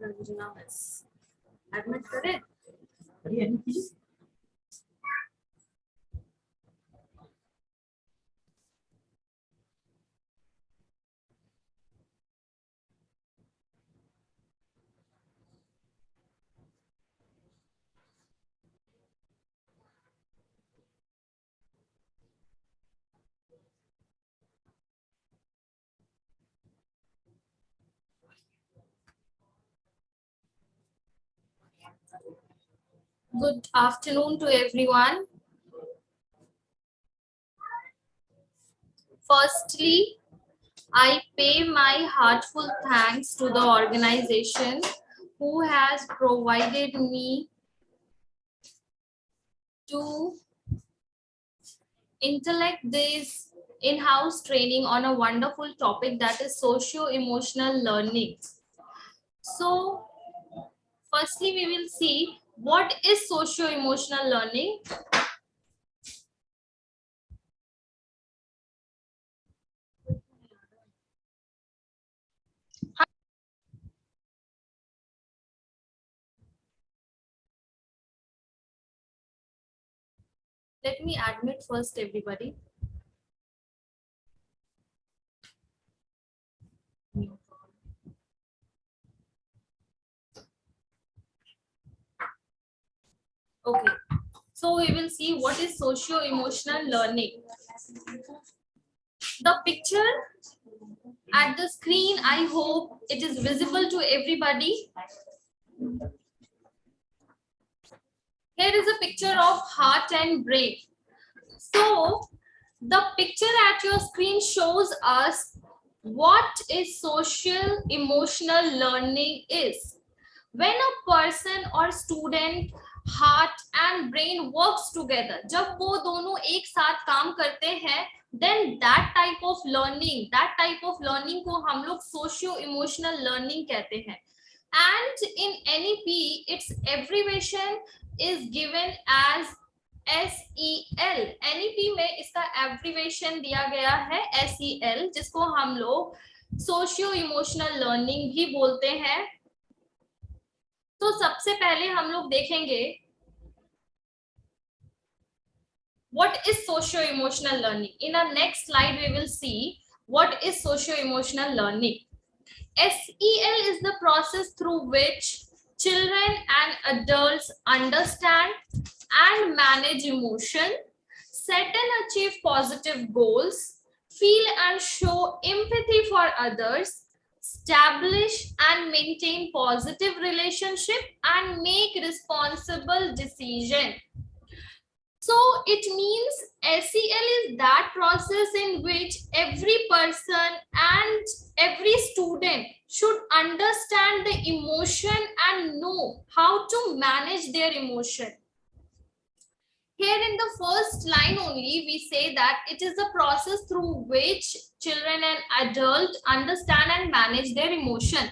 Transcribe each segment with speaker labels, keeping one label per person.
Speaker 1: रंजना बस एडमिट करें। Good afternoon to everyone. Firstly, I pay my heartfelt thanks to the organization who has provided me to intellect this in-house training on a wonderful topic, that is socio-emotional learning. So, firstly, we will see what is socio-emotional learning. Let me admit first, everybody. Okay, so we will see what is socio-emotional learning. The picture at the screen, I hope it is visible to everybody. Here is a picture of heart and brain. So the picture at your screen shows us what is social emotional learning is. When a person or student heart and brain works together, जब वो दोनों एक साथ काम करते हैं, then that type of learning को हम लोग socio emotional learning कहते हैं. And in NEP, its abbreviation is given as SEL. NEP में इसका abbreviation दिया गया है SEL, जिसको हम लोग सोशियो इमोशनल लर्निंग भी बोलते हैं. तो सबसे पहले हम लोग देखेंगे what is socio emotional learning. In our next slide we will see what is socio emotional learning. SEL is the process through which children and adults understand and manage emotion, set and achieve positive goals, feel and show empathy for others, establish and maintain positive relationship, and make responsible decision. So it means SEL is that process in which every person and every student should understand the emotion and know how to manage their emotion. Here in the first line only, we say that it is the process through which children and adults understand and manage their emotion.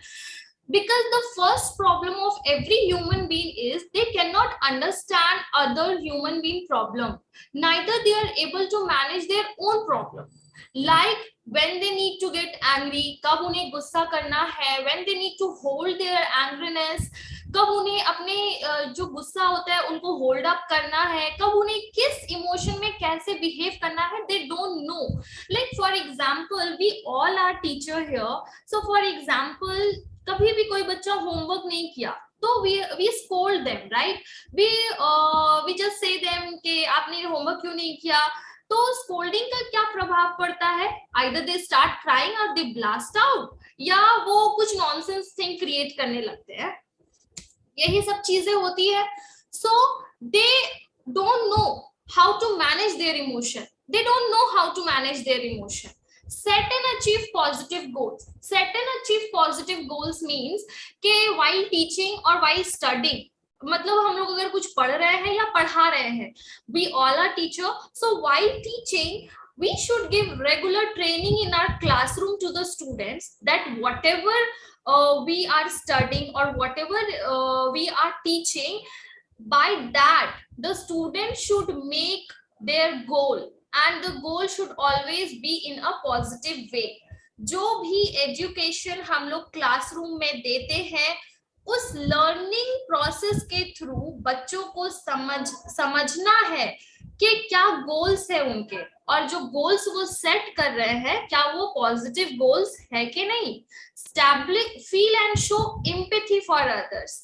Speaker 1: Because the first problem of every human being is they cannot understand other human being problem. Neither they are able to manage their own problem. Like when they need to get angry, कब उन्हें गुस्सा करना है, when they need to hold their angriness, कब उन्हें अपने जो गुस्सा होता है उनको होल्ड अप करना है, कब उन्हें किस इमोशन में कैसे बिहेव करना है, they don't know. Like for example, we all are teacher here. So for example, कभी भी कोई बच्चा होमवर्क नहीं किया तो we scold them, right? We just say them कि आपने होमवर्क क्यों नहीं किया. तो स्कोल्डिंग का क्या प्रभाव पड़ता है? Either they start crying or they blast out, या वो कुछ नॉनसेंस थिंग क्रिएट करने लगते हैं. यही सब चीजें होती है. So they don't know how to manage their emotion. They don't know how to manage their emotion. Set and achieve positive goals. Set and achieve positive goals means कि while teaching or while studying, मतलब हम लोग अगर कुछ पढ़ रहे हैं या पढ़ा रहे हैं, we all are teacher. So while teaching, We should give regular training in our classroom to the students that whatever we are studying or whatever we are teaching, by that the student should make their goal, and the goal should always be in a positive way. जो भी education हम लोग classroom में देते हैं, उस learning process के through बच्चों को समझना है कि क्या गोल्स है उनके, और जो गोल्स वो सेट कर रहे हैं क्या वो पॉजिटिव गोल्स है कि नहीं. Feel and show empathy for others.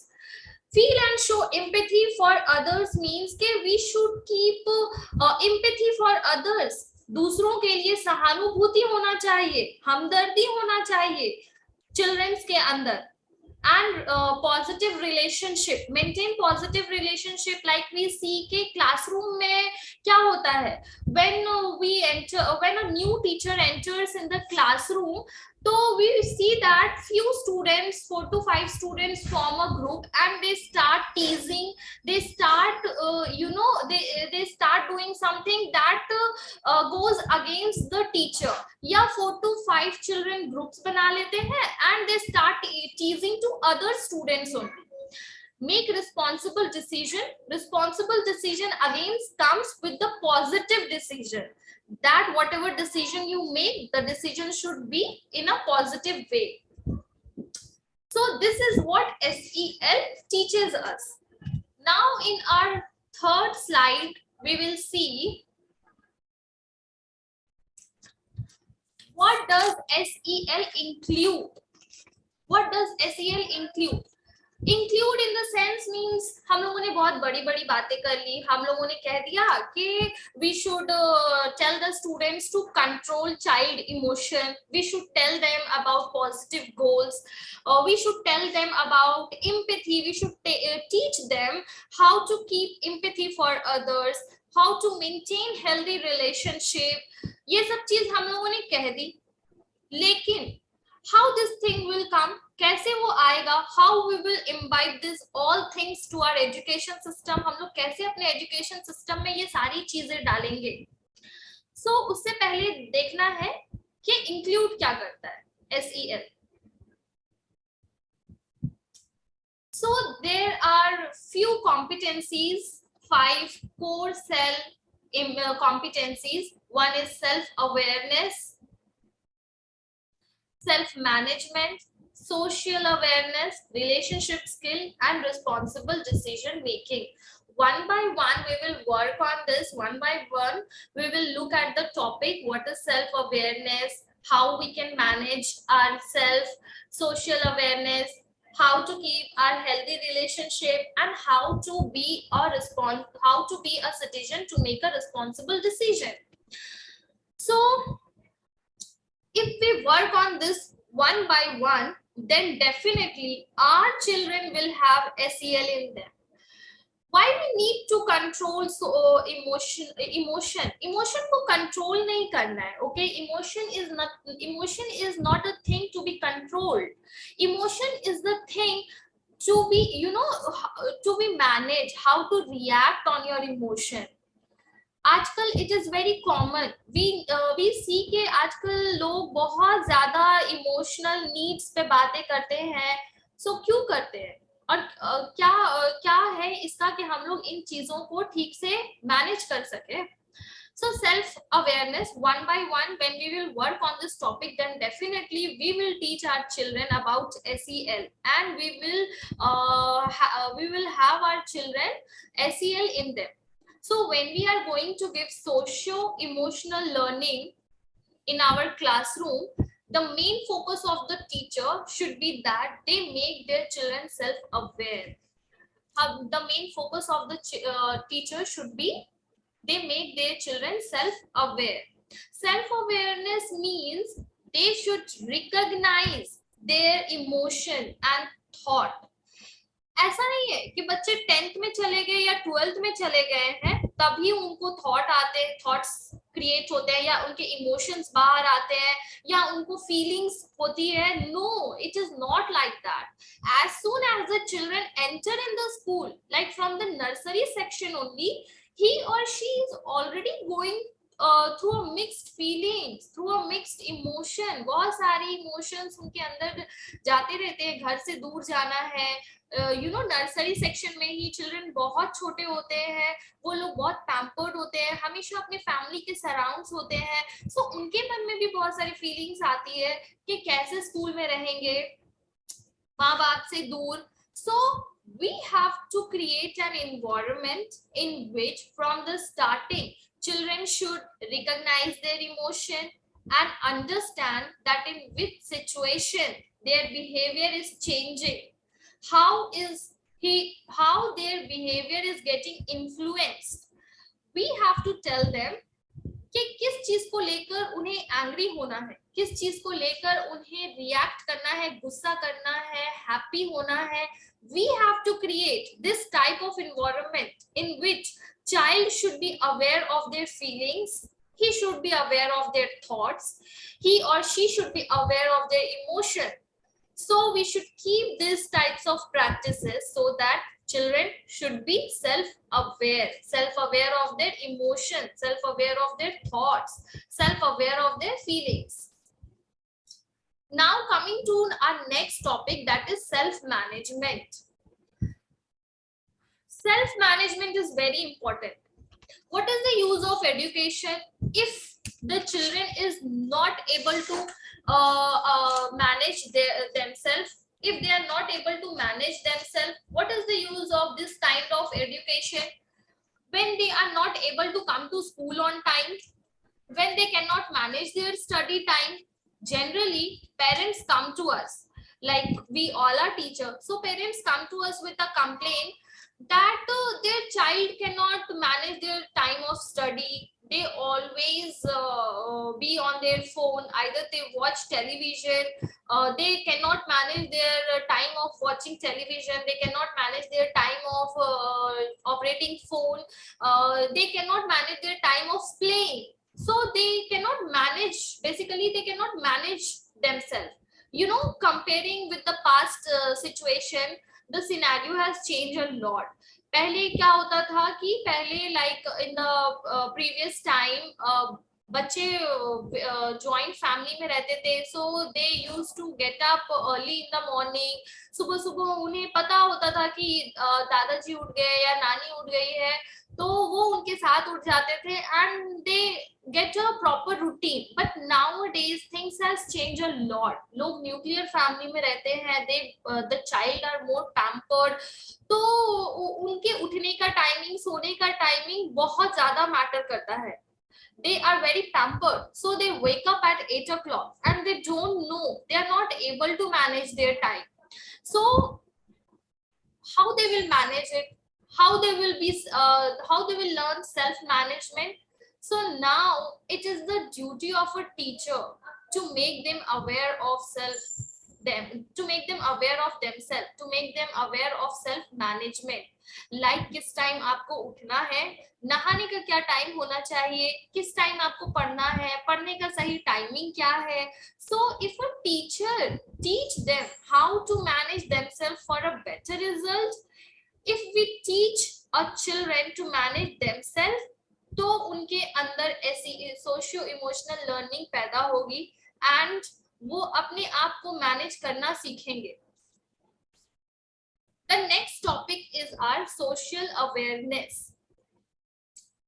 Speaker 1: Feel and show empathy for others means कि we should keep empathy for others. दूसरों के लिए सहानुभूति होना चाहिए, हमदर्दी होना चाहिए चिल्ड्रंस के अंदर. And positive relationship, maintain positive relationship. Like we see के classroom में क्या होता है, when a new teacher enters in the classroom, so we see that few students, 4 to 5 students form a group and they start teasing, they start they start doing something that goes against the teacher. या 4 to 5 children groups बना लेते हैं and they start teasing to other students only. Make responsible decision. Responsible decision again comes with the positive decision, that whatever decision you make, the decision should be in a positive way. So this is what SEL teaches us. Now in our third slide we will see what does SEL include. What does SEL include? Include in the sense means हम लोगों ने बहुत बड़ी बड़ी बातें कर ली. हम लोगों ने कह दिया कि we should tell the students to control child emotion, we should tell them about positive goals, we should tell them about empathy, we should teach them how to keep empathy for others, how to maintain healthy relationship. ये सब चीज हम लोगों ने कह दी. लेकिन how this thing will come, कैसे वो आएगा, how we will imbibe this all things to our education system, हम लोग कैसे अपने education system में ये सारी चीजें डालेंगे. So उससे पहले देखना है कि include क्या करता है SEL. So there are few competencies, 5 core cell competencies. One is self-awareness, self-management, social awareness, relationship skill, and responsible decision making. One by one we will work on this. One by one we will look at the topic, what is self-awareness, how we can manage ourselves, social awareness, how to keep our healthy relationship, and how to be a citizen to make a responsible decision. So if we work on this one by one, then definitely our children will have SEL in them. Why we need to control emotion को control नहीं करना है. Okay, emotion is not a thing to be controlled. Emotion is the thing to be to be managed, how to react on your emotion. आजकल it is very common, we see के आजकल लोग बहुत ज्यादा emotional needs पे बातें करते हैं. सो क्यों करते हैं और क्या है इसका कि हम लोग इन चीजों को ठीक से मैनेज कर सके. So self awareness, one by one when we will work on this topic, then definitely we will teach our children about SEL, and we will have our children SEL in them. So when we are going to give socio-emotional learning in our classroom, the main focus of the teacher should be that they make their children self-aware. The main focus of the teacher should be they make their children self-aware. Self-awareness means they should recognize their emotion and thought. ऐसा नहीं है कि बच्चे 10th में चले गए या 12th में चले गए हैं तभी उनको थॉट आते हैं, थॉट्स क्रिएट होते हैं, या उनके इमोशंस बाहर आते हैं, या उनको फीलिंग्स होती है. No, it is not like that. As soon as the children enter in the school, like from the nursery section only, he or she is already going through a mixed feelings, through a mixed emotion, बहुत सारे emotions उनके अंदर जाते रहते हैं। घर से दूर जाना है, नर्सरी सेक्शन में ही चिल्ड्रन बहुत छोटे होते हैं, वो लोग बहुत पैम्पर्ड होते हैं, हमेशा अपने फैमिली के सराउंड्स होते हैं, सो उनके मन में भी बहुत सारी फीलिंग्स आती है कि कैसे स्कूल में रहेंगे माँ बाप से दूर। सो we have to create an environment in which from the starting children should recognize their emotion and understand that in which situation their behavior is changing, how their behavior is getting influenced. We have to tell them कि किस चीज को लेकर उन्हें angry होना है, किस चीज को लेकर उन्हें रिएक्ट करना है, गुस्सा करना है, हैप्पी होना है। We have to create this type of environment in which child should be aware of their feelings, he should be aware of their thoughts, he or she should be aware of their emotion. So we should keep these types of practices so that children should be self-aware of their emotions, self-aware of their thoughts, self-aware of their feelings. Now coming to our next topic, that is self-management. Self-management is very important. What is the use of education if the children is not able to manage themselves? If they are not able to manage themselves, what is the use of this kind of education? When they are not able to come to school on time, when they cannot manage their study time, generally parents come to us, like we all are teachers, so parents come to us with a complaint that their child cannot manage their time of study. They always be on their phone, either they watch television, they cannot manage their time of watching television, they cannot manage their time of operating phone, they cannot manage their time of playing. So they cannot manage, basically they cannot manage themselves. Comparing with the past situation, the scenario has changed a lot. पहले क्या होता था कि पहले like in the previous time बच्चे joint family में रहते थे, so they used to get up early in the morning. सुबह सुबह उन्हें पता होता था कि दादाजी उठ गए या नानी उठ गई है, तो वो उनके साथ उठ जाते थे and they get a proper routine. But nowadays things has changed a lot. लोग न्यूक्लियर फैमिली में रहते हैं, the child are more pampered, तो उनके उठने का टाइमिंग, सोने का टाइमिंग बहुत ज्यादा मैटर करता है। They are very pampered, so they wake up at 8 o'clock and they don't know, they are not able to manage their time. So how they will manage it, how they will learn self management? So now it is the duty of a teacher to make them aware of to make them aware of themselves, to make them aware of self management. Like किस time आपको उठना है, नहाने का क्या time होना चाहिए, किस टाइम आपको पढ़ना है, पढ़ने का सही टाइमिंग क्या है. So if a teacher teach them how to manage themselves for a better result, if we teach our children to manage themselves, तो उनके अंदर ऐसी सोशियो इमोशनल लर्निंग पैदा होगी एंड वो अपने आप को मैनेज करना सीखेंगे. The next topic is our social awareness.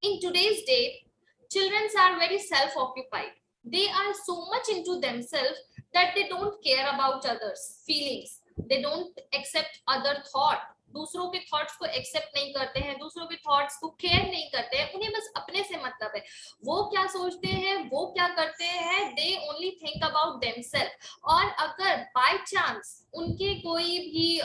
Speaker 1: In today's day, children are very self-occupied. They are so much into themselves that they don't care about others' feelings. They don't accept other thought. दूसरों के thoughts को accept नहीं करते हैं, दूसरों के thoughts को care नहीं करते हैं, उन्हें बस अपने से मतलब है. वो क्या सोचते हैं, वो क्या करते हैं, they only think about themselves. और अगर बाय चांस उनके कोई भी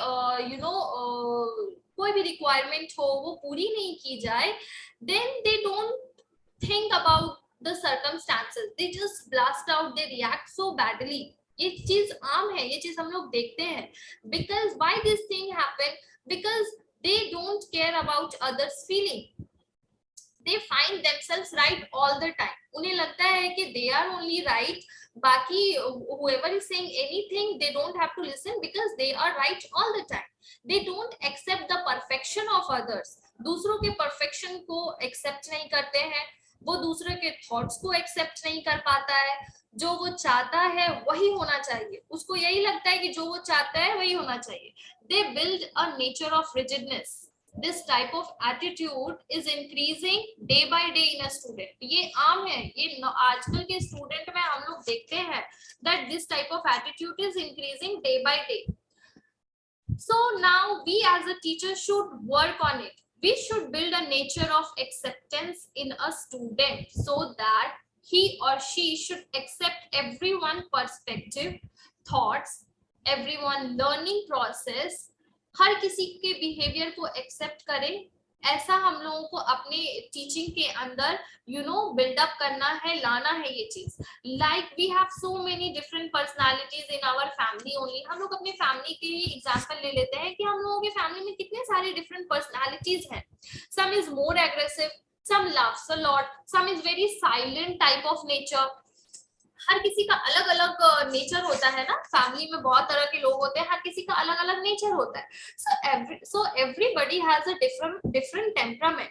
Speaker 1: कोई भी रिक्वायरमेंट हो वो पूरी नहीं की जाए, then they don't think about the circumstances, they just blast out, they react so badly. ये चीज आम है, ये चीज हम लोग देखते हैं. Because why this thing happen? Because they don't care about others' feeling. They find themselves right all the time. उन्हें लगता है कि they are only right. बाकी whoever is saying anything, they don't have to listen because they are right all the time. They don't accept the perfection of others. दूसरों के perfection को accept नहीं करते हैं. वो दूसरे के थॉट्स को एक्सेप्ट नहीं कर पाता है, जो वो चाहता है वही होना चाहिए, उसको यही लगता है कि जो वो चाहता है वही होना चाहिए. They build a nature of rigidness. This type of attitude is increasing day by day in a student. ये आम है, ये आजकल के स्टूडेंट में हम लोग देखते हैं that this type of attitude is increasing day by day. So now we as a teacher should work on it. We should build a nature of acceptance in a student so that he or she should accept everyone perspective, thoughts, everyone learning process. हर किसी के behaviour को accept करे, ऐसा हम लोगों को अपने teaching के अंदर बिल्डअप करना है, लाना है ये चीज. Like we have so many different personalities in our family only. हम लोग अपने फैमिली के ही एग्जांपल ले लेते हैं कि हम लोगों के फैमिली में कितने सारे डिफरेंट पर्सनालिटीज हैं. Some is more aggressive, some loves a lot, some is very silent type of nature. हर किसी का अलग अलग नेचर होता है ना, फैमिली में बहुत तरह के लोग होते हैं, हर किसी का अलग अलग नेचर होता है. So everybody has a different temperament.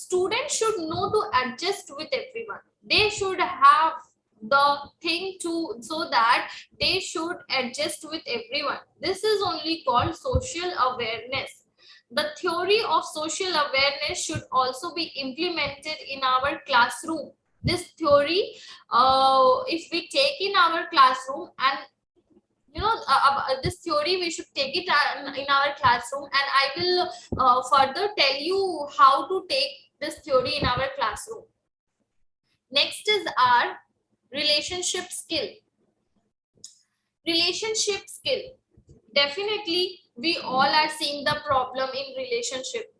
Speaker 1: Students should know to adjust with everyone. They should have the thing to so that they should adjust with everyone. This is only called social awareness. The theory of social awareness should also be implemented in our classroom. This theory, if we take in our classroom, and this theory we should take it in our classroom, and I will further tell you how to take this theory in our classroom. Next is our relationship skill. Relationship skill. Definitely we all are seeing the problem in relationship,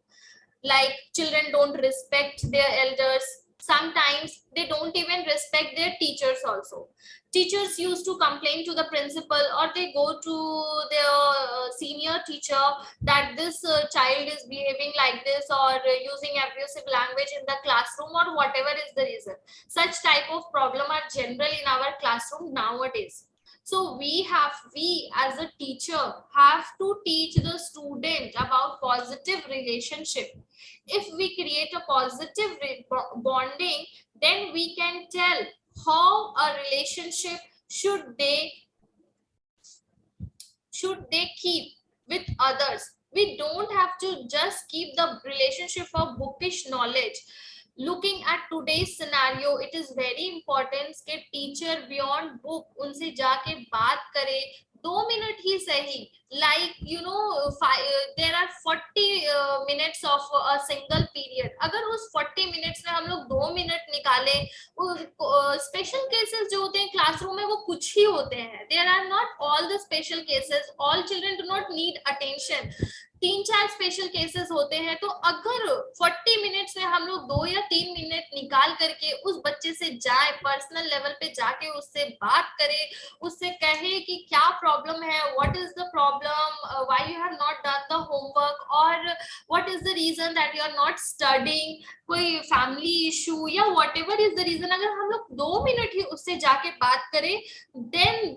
Speaker 1: like children don't respect their elders. Sometimes they don't even respect their teachers also. Teachers used to complain to the principal, or they go to their senior teacher that this child is behaving like this, or using abusive language in the classroom, or whatever is the reason. Such type of problem are general in our classroom nowadays. So we as a teacher have to teach the student about positive relationship. If we create a positive bonding, then we can tell how a relationship should they keep with others. We don't have to just keep the relationship of bookish knowledge. Looking at today's scenario, it is very important कि teacher beyond book उनसे जाके बात करे, 2 minute ही सही. Like there are 40 minutes of a single period. अगर उस 40 minutes में हम लोग 2 मिनट निकाले, स्पेशल केसेस जो होते हैं क्लासरूम में वो कुछ ही होते हैं. There are not all the special cases. All children do not need attention. 3-4 special cases होते हैं. तो अगर 40 मिनट्स में हम लोग 2 या 3 मिनट निकाल करके उस बच्चे से जाए, पर्सनल लेवल पे जाके उससे बात करें, उससे कहे कि क्या प्रॉब्लम है, what is the problem, why you have not done the homework, और what is the reason that you are not studying, कोई फैमिली इशू या व्हाटएवर इज द रीजन. अगर हम लोग 2 मिनट ही उससे जाके बात करें, then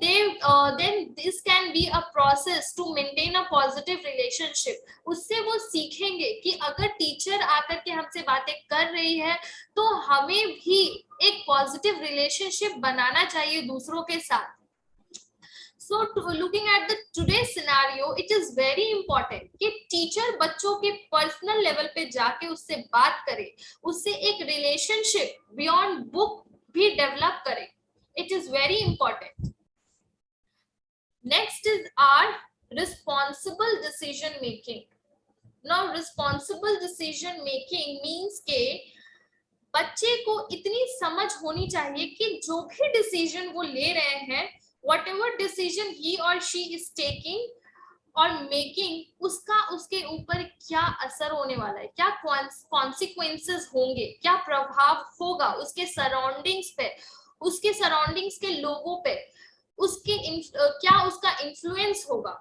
Speaker 1: this can be a process to maintain a positive relationship. उससे वो सीखेंगे कि अगर टीचर आकर के हमसे बातें कर रही है तो हमें भी एक पॉजिटिव रिलेशनशिप बनाना चाहिए दूसरों के साथ. So looking at the today's scenario, it is very important कि टीचर बच्चों के पर्सनल लेवल पे जाके उससे बात करे, उससे एक रिलेशनशिप बियॉन्ड बुक भी डेवलप करे. It is very important. Next is our responsible decision making. Now responsible decision making means के बच्चे को इतनी समझ होनी चाहिए कि जो भी डिसीजन वो ले रहे हैं, whatever decision he or she is taking और मेकिंग, उसका उसके ऊपर क्या असर होने वाला है, क्या कॉन्सिक्वेंसेस होंगे, क्या प्रभाव होगा उसके सराउंडिंग्स पे, उसके सराउंडिंग्स के लोगों पे, उसके क्या उसका इन्फ्लुएंस होगा.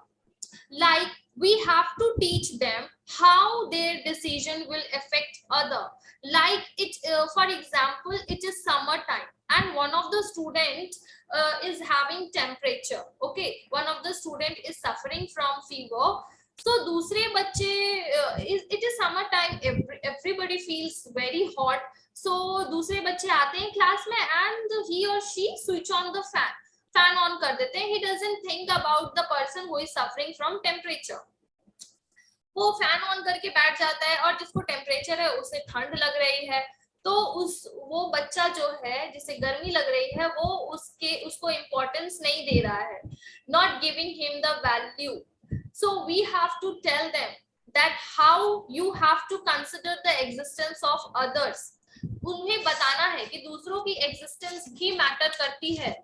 Speaker 1: Like we have to teach them how their decision will affect other. Like it for example, it is summer time and one of the students is having temperature. Okay, one of the student is suffering from fever. So दूसरे बच्चे it is summer time, everybody feels very hot. सो दूसरे बच्चे आते हैं class में and he और she switch on the fan on कर देते हैं. He doesn't think about the person who is suffering from temperature. वो फैन ऑन करके बैठ जाता है और जिसको टेम्परेचर है उसे ठंड लग रही है, तो वो बच्चा जो है जिसे गर्मी लग रही है वो उसको इम्पोर्टेंस नहीं दे रहा है, not giving him the value. So we have to tell them that how you have to consider the existence of others. उन्हें बताना है कि दूसरों की एग्जिस्टेंस भी मैटर करती है.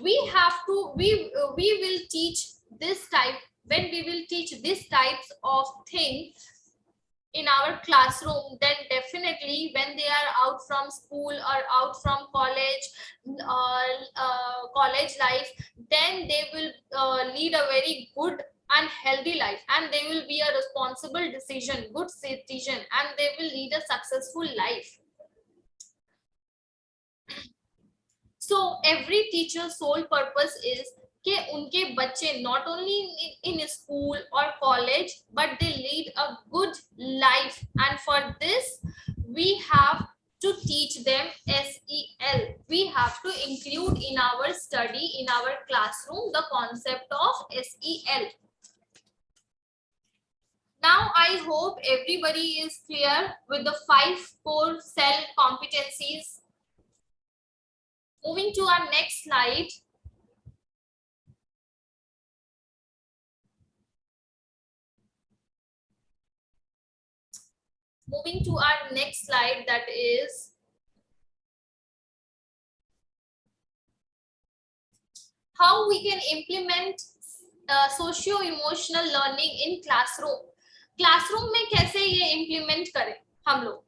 Speaker 1: we have to we will teach this type when we will teach this types of thing in our classroom, then definitely when they are out from school or out from college or college life, then they will lead a very good and healthy life, and they will be a responsible decision, good citizen, and they will lead a successful life. So every teacher's sole purpose is कि उनके बच्चे not only in school or college but they lead a good life, and for this we have to teach them SEL. We have to include in our study, in our classroom, the concept of SEL. Now I hope everybody is clear with the 5 core cell competencies. Moving to our next slide. Moving to our next slide, that is how we can implement socio-emotional learning in classroom. Classroom में कैसे ये implement करें हम लोग.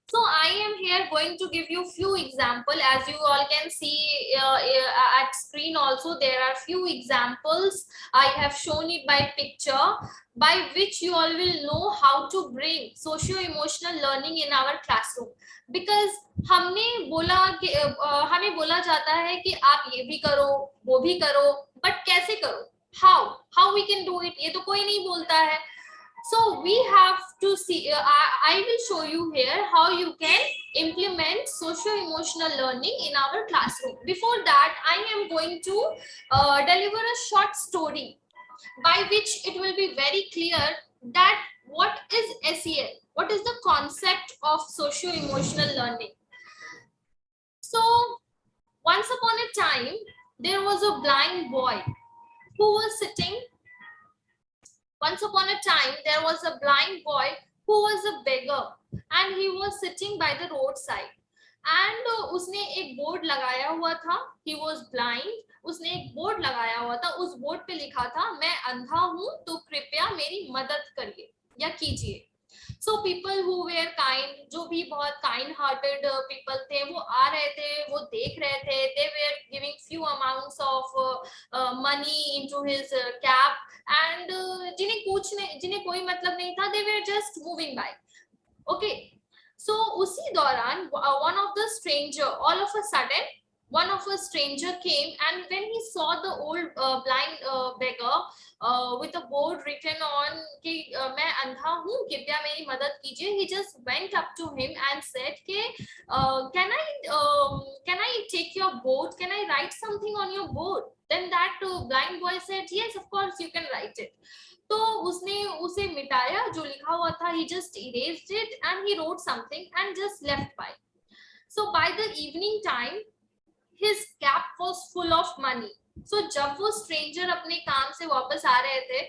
Speaker 1: So I am here going to give you few example. As you all can see at screen also, there are few examples. I have shown it by picture, by which you all will know how to bring socio-emotional learning in our classroom. Because हमें बोला जाता है कि आप ये भी करो वो भी करो, but कैसे करो, how we can do it, ये तो कोई नहीं बोलता है. So we have to see, I will show you here how you can implement socio-emotional learning in our classroom. Before that, I am going to deliver a short story by which it will be very clear that what is SEL, what is the concept of socio-emotional learning. So once upon a time, there was a blind boy who was sitting. Once upon a time, there was a blind boy who was a beggar, and he was sitting by the roadside. And उसने एक board लगाया हुआ था. He was blind. उसने एक board लगाया हुआ था. उस बोर्ड पे लिखा था, मैं अंधा हूँ तो कृपया मेरी मदद करिए या कीजिए. So people who were kind, जो भी बहुत kind hearted people थे, वो आ रहे थे, वो देख रहे थे. They were giving few amounts of money into his cap, and जिन्हें कोई मतलब नहीं था, they were just moving by. Okay, so उसी दौरान one of the stranger, all of a sudden one of a stranger came, and when he saw the old blind beggar with a board written on कि मैं अंधा हूँ कृपया मेरी मदद कीजिए, he just went up to him and said कि can I take your board, can I write something on your board. Then that blind boy said, yes, of course you can write it. तो उसने उसे मिटाया जो लिखा हुआ था. He just erased it and he wrote something and just left by. So by the evening time, his cap was full of money. So जब वो stranger अपने काम से वापस आ रहे थे,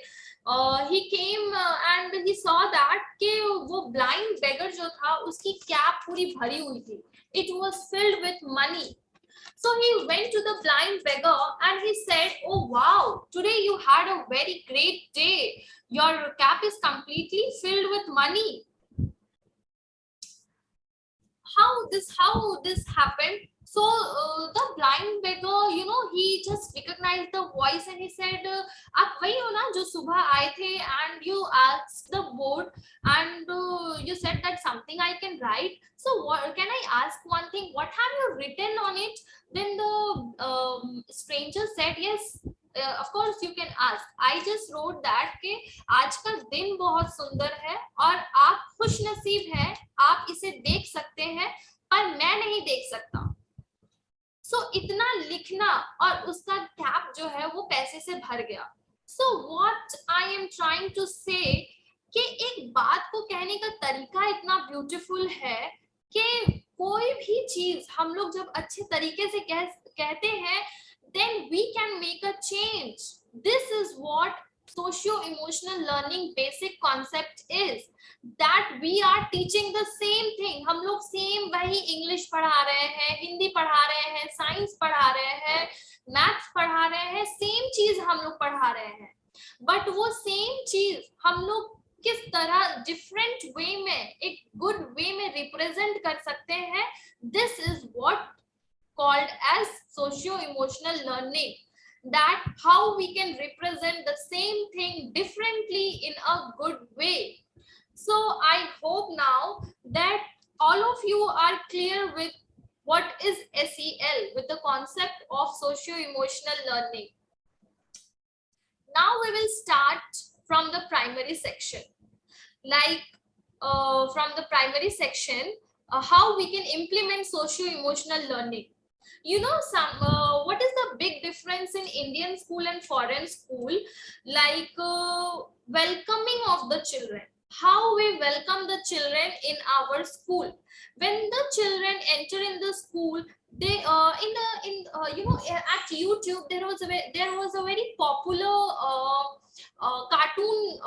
Speaker 1: he came and he saw that कि वो blind beggar जो था उसकी cap पूरी भरी हुई थी. It was filled with money. So he went to the blind beggar and he said, oh wow, today you had a very great day. Your cap is completely filled with money. How this happened? So the blind beggar, he just recognized the voice and he said, आप वही हो ना जो सुबह आए थे and you asked the board and you said that something I can write. So what can I ask one thing? What have you written on it? Then the stranger said, yes, of course you can ask, I just wrote that कि आज का दिन बहुत सुंदर है और आप खुशनसीब हैं, आप इसे देख सकते हैं पर मैं नहीं देख सकता। सो इतना लिखना और उसका गैप जो है वो पैसे से भर गया। So what I am trying to say कि एक बात को कहने का तरीका इतना ब्यूटीफुल है कि कोई भी चीज हम लोग जब अच्छे तरीके से कहते हैं, then we can make a change. This is what socio-emotional learning basic concept is, that we are teaching the same thing. हम लोग सेम वही इंग्लिश पढ़ा रहे हैं, हिंदी पढ़ा रहे हैं, साइंस पढ़ा रहे हैं, मैथ्स पढ़ा रहे हैं, सेम चीज हम लोग पढ़ा रहे हैं, बट वो सेम चीज हम लोग किस तरह डिफरेंट वे में, एक गुड वे में रिप्रेजेंट कर सकते हैं, this is what called as socio-emotional learning, that how we can represent the same thing differently in a good way. So I hope now that all of you are clear with what is SEL, with the concept of socio-emotional learning. Now we will start from the primary section, like from the primary section, how we can implement socio-emotional learning. You know, what is the big difference in Indian school and foreign school? Like welcoming of the children, how we welcome the children in our school. When the children enter in the school, they you know, at YouTube there was a very popular cartoon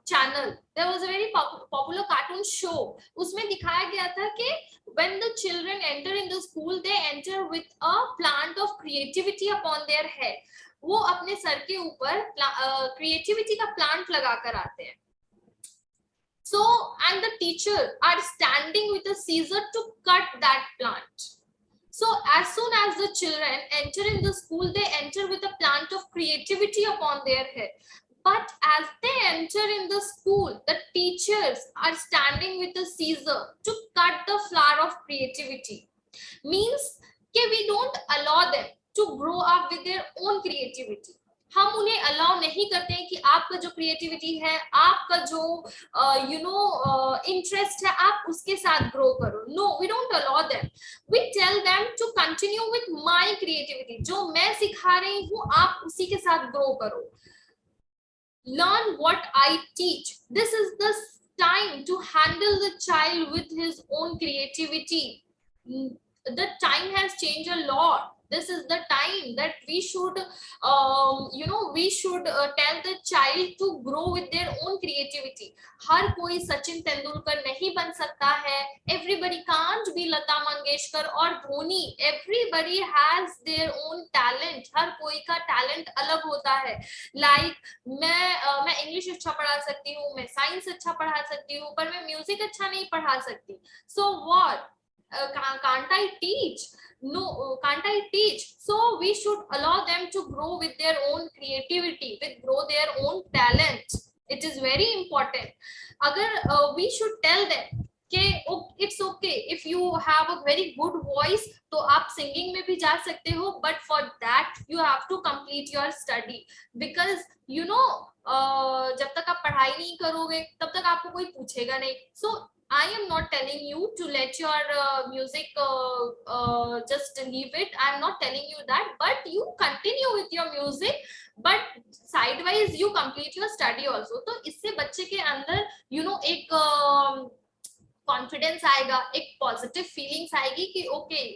Speaker 1: channel. There was a very popular cartoon show. उसमें दिखाया गया था कि when the children enter in the school, they enter with a plant of creativity upon their head. वो अपने sir के ऊपर creativity का plant लगा कर आते हैं. So, and the teacher are standing with a scissor to cut that plant. So as soon as the children enter in the school, they enter with a plant of creativity upon their head. But as they enter in the school, the teachers are standing with a scissor to cut the flower of creativity. Means that we don't allow them to grow up with their own creativity. हम उन्हें allow नहीं करते हैं कि आपका जो creativity है, आपका जो यू नो इंटरेस्ट है, आप उसके साथ ग्रो करो. No, we don't allow them. We tell them to continue with my creativity. जो मैं सिखा रही हूँ, आप उसी के साथ ग्रो करो. Learn what I teach. This is the time to handle the child with his own creativity. The time has changed a lot. This is the time that we should you know, we should tell the child to grow with their own creativity. हर कोई सचिन तेंदुलकर नहीं बन सकता है. Everybody can't be Lata Mangeshkar और Dhoni. Everybody has their own talent. हर कोई का talent अलग होता है. Like मैं इंग्लिश अच्छा पढ़ा सकती हूँ, मैं साइंस अच्छा पढ़ा सकती हूँ, पर मैं म्यूजिक अच्छा नहीं पढ़ा सकती. So what? Can't I teach? No, can't I teach? So we should allow them to grow with their own creativity, grow their own talent. It is very important. अगर we should tell them कि it's okay if you have a very good voice, तो आप singing में भी जा सकते हो, but for that you have to complete your study, because you know जब तक आप पढ़ाई नहीं करोगे तब तक आपको कोई पूछेगा नहीं. So I am not telling you to let your music just leave it. I am not telling you that, but you continue with your music, but sidewise you complete your study also. तो इससे बच्चे के अंदर you know एक confidence आएगा, एक positive feelings आएगी कि okay,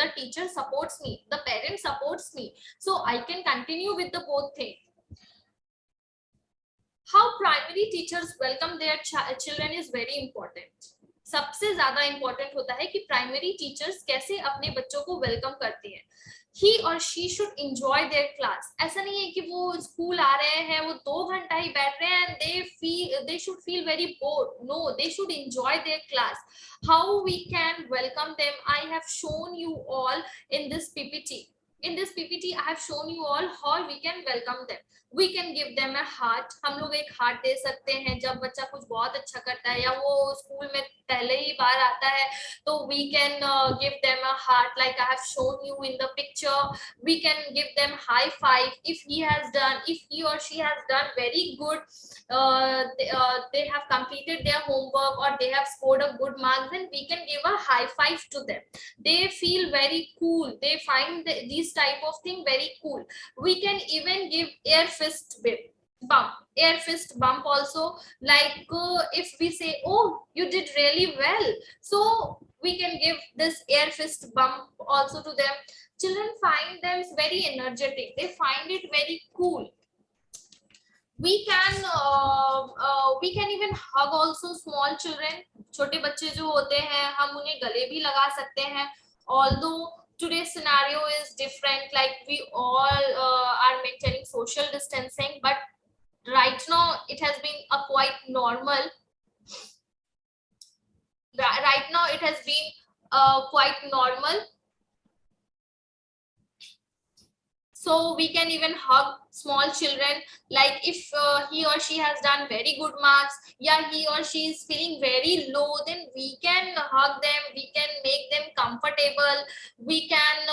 Speaker 1: the teacher supports me, the parent supports me, so I can continue with the both things. How primary teachers welcome their children is very important. सबसे ज्यादा important होता है कि primary teachers कैसे अपने बच्चों को welcome करते हैं. He or she should enjoy their class. ऐसा नहीं है कि वो स्कूल आ रहे हैं, वो 2 घंटा ही बैठ रहे हैं and they should feel very bored. No, they should enjoy their class. How we can welcome them, I have shown you all in this PPT. In this PPT, I have shown you all how we can welcome them. We can give them a heart. हम लोग एक heart दे सकते हैं जब बच्चा कुछ बहुत अच्छा करता है या वो स्कूल में पहले ही बार आता है, तो we can give them a heart like I have shown you in the picture. We can give them high five if he or she has done very good. They have completed their homework or they have scored a good mark, then we can give a high five to them. They feel very cool. They find these type of thing very cool. We can even give air fist bump also, like if we say, oh, you did really well, so we can give this air fist bump also to them. Children find them very energetic. They find it very cool. We can even hug also small children. छोटे बच्चे जो होते हैं हम उन्हें गले भी लगा सकते हैं. Although today's scenario is different, like we all are maintaining social distancing, but right now it has been a quite normal. Right now it has been quite normal. So we can even hug small children, like if he or she has done very good marks, yeah, he or she is feeling very low, then we can hug them, we can make them comfortable, we can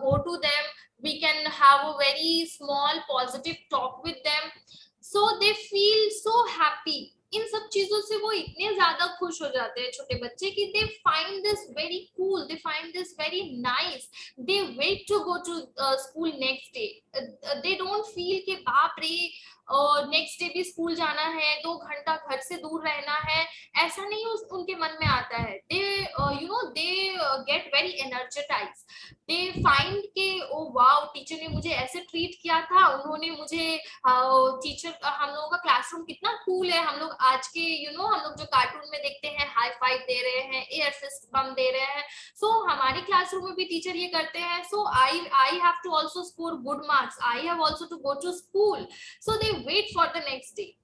Speaker 1: go to them, we can have a very small positive talk with them, so they feel so happy. इन सब चीजों से वो इतने ज्यादा खुश हो जाते हैं छोटे बच्चे कि they find this very cool, they find this very nice. They wait to go to school next day. They don't feel कि बाप रे नेक्स्ट डे भी स्कूल जाना है, 2 घंटा घर से दूर रहना है, ऐसा नहीं उनके मन में आता है. They get very energetize. They find के ओ वाओ, टीचर ने मुझे ऐसे ट्रीट किया था, उन्होंने मुझे टीचर, हम लोगों का क्लासरूम कितना कूल है. हम लोग आज के हम लोग जो कार्टून में देखते हैं हाई फाइव दे रहे हैं, एयर फिस्ट बम दे रहे हैं, सो हमारी क्लासरूम में भी टीचर ये करते हैं. So I have to also score good marks, I have also to go to school. So they wait for the next day.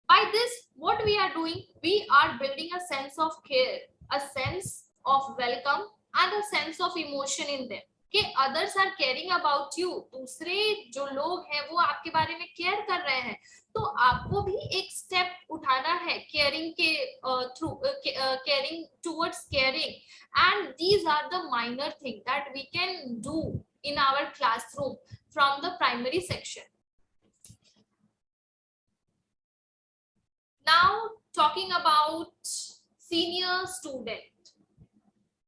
Speaker 1: By this, what we are doing, we are building a sense of care, a sense of welcome and a sense of emotion in them. कि others are caring about you. दूसरे जो लोग हैं वो आपके बारे में care कर रहे हैं, तो आपको भी एक स्टेप उठाना है केयरिंग के through, caring towards caring. And these are the minor things that we can do in our classroom from the primary section. Now talking about senior student.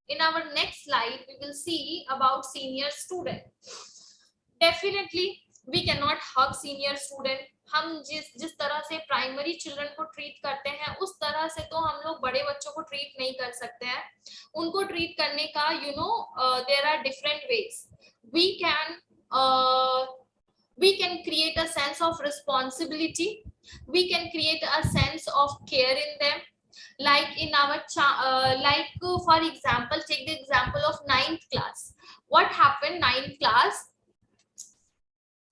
Speaker 1: In our next slide, we will see about senior student. Definitely, we cannot hug senior student. हम जिस तरह से primary children को treat करते हैं उस तरह से तो हम लोग बड़े बच्चों को ट्रीट नहीं कर सकते हैं. उनको ट्रीट करने का there are different ways. We can create a sense of responsibility. We can create a sense of care in them. Like in our for example, take the example of 9th class. What happened 9th class?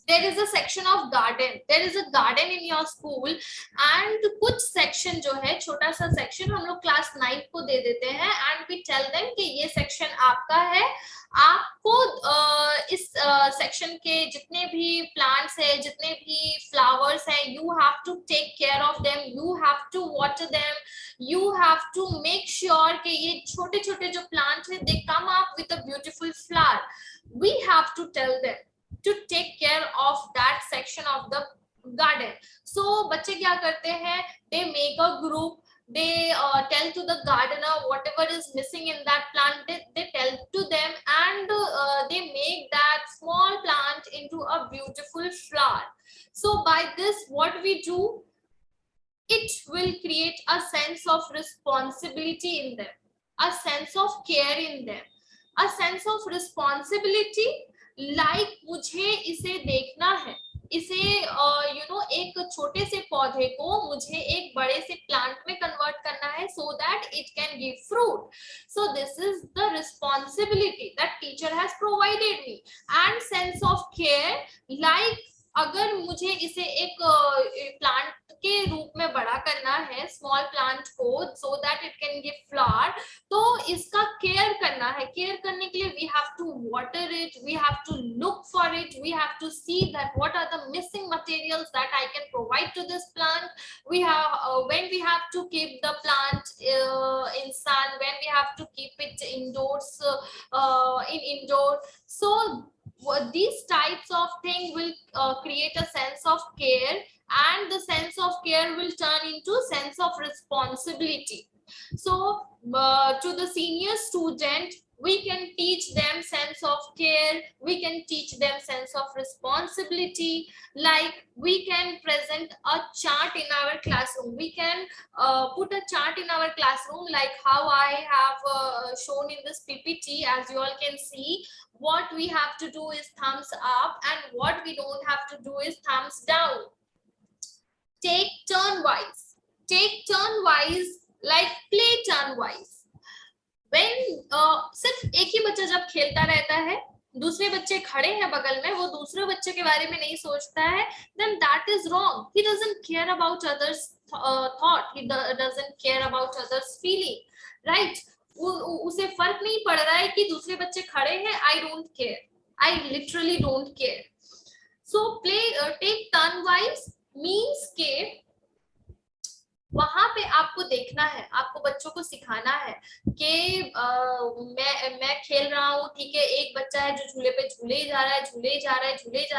Speaker 1: There is a section of garden. There is a garden in your school and कुछ section जो है, छोटा सा section हम लोग class 9 को दे देते हैं and we tell them कि ये section आपका है. आपको इस section के जितने भी plants है, जितने भी flowers हैं, you have to take care of them. You have to water them. You have to make sure कि ये छोटे छोटे जो plants हैं, they come up with a beautiful flower. We have to tell them to take care of that section of the garden. So बच्चे क्या करते हैं, they make a group, they tell to the gardener whatever is missing in that plant, they tell to them and they make that small plant into a beautiful flower. So by this, what we do, it will create a sense of responsibility in them, a sense of care in them, a sense of responsibility. Like मुझे इसे देखना है, इसे एक छोटे से पौधे को मुझे एक बड़े से प्लांट में कन्वर्ट करना है so that it can give fruit. So this is the responsibility that teacher has provided me. And sense of care, like अगर मुझे इसे एक प्लांट के रूप में बड़ा करना है स्मॉल प्लांट को so that it can give flower, तो इसका केयर करना है. केयर करने के लिए we have to water it, we have to look for it, we have to see that what are the missing materials that I can provide to this plant. We have when we have to keep the plant in sun, when we have to keep it indoors, in indoor. So these types of thing will create a sense of care, and the sense of care will turn into sense of responsibility. So to the senior student, we can teach them sense of care, we can teach them sense of responsibility. Like we can present a chart in our classroom, we can put a chart in our classroom like how I have shown in this PPT. As you all can see, what we have to do is thumbs up and what we don't have to do is thumbs down. Take turn wise, like play turn wise. When सिर्फ एक ही बच्चा जब खेलता रहता है, दूसरे बच्चे खड़े हैं बगल में, वो दूसरे बच्चे के बारे में नहीं सोचता है, then that is wrong. He doesn't care about others thought, he doesn't care about others feeling, right? उसे फर्क नहीं पड़ रहा है कि दूसरे बच्चे खड़े हैं. I don't care, I literally don't care. So play take turn wise means के वहां पे आपको देखना है, आपको बच्चों को सिखाना है कि मैं खेल रहा हूँ, ठीक है, एक बच्चा है जो झूले पे झूले जा रहा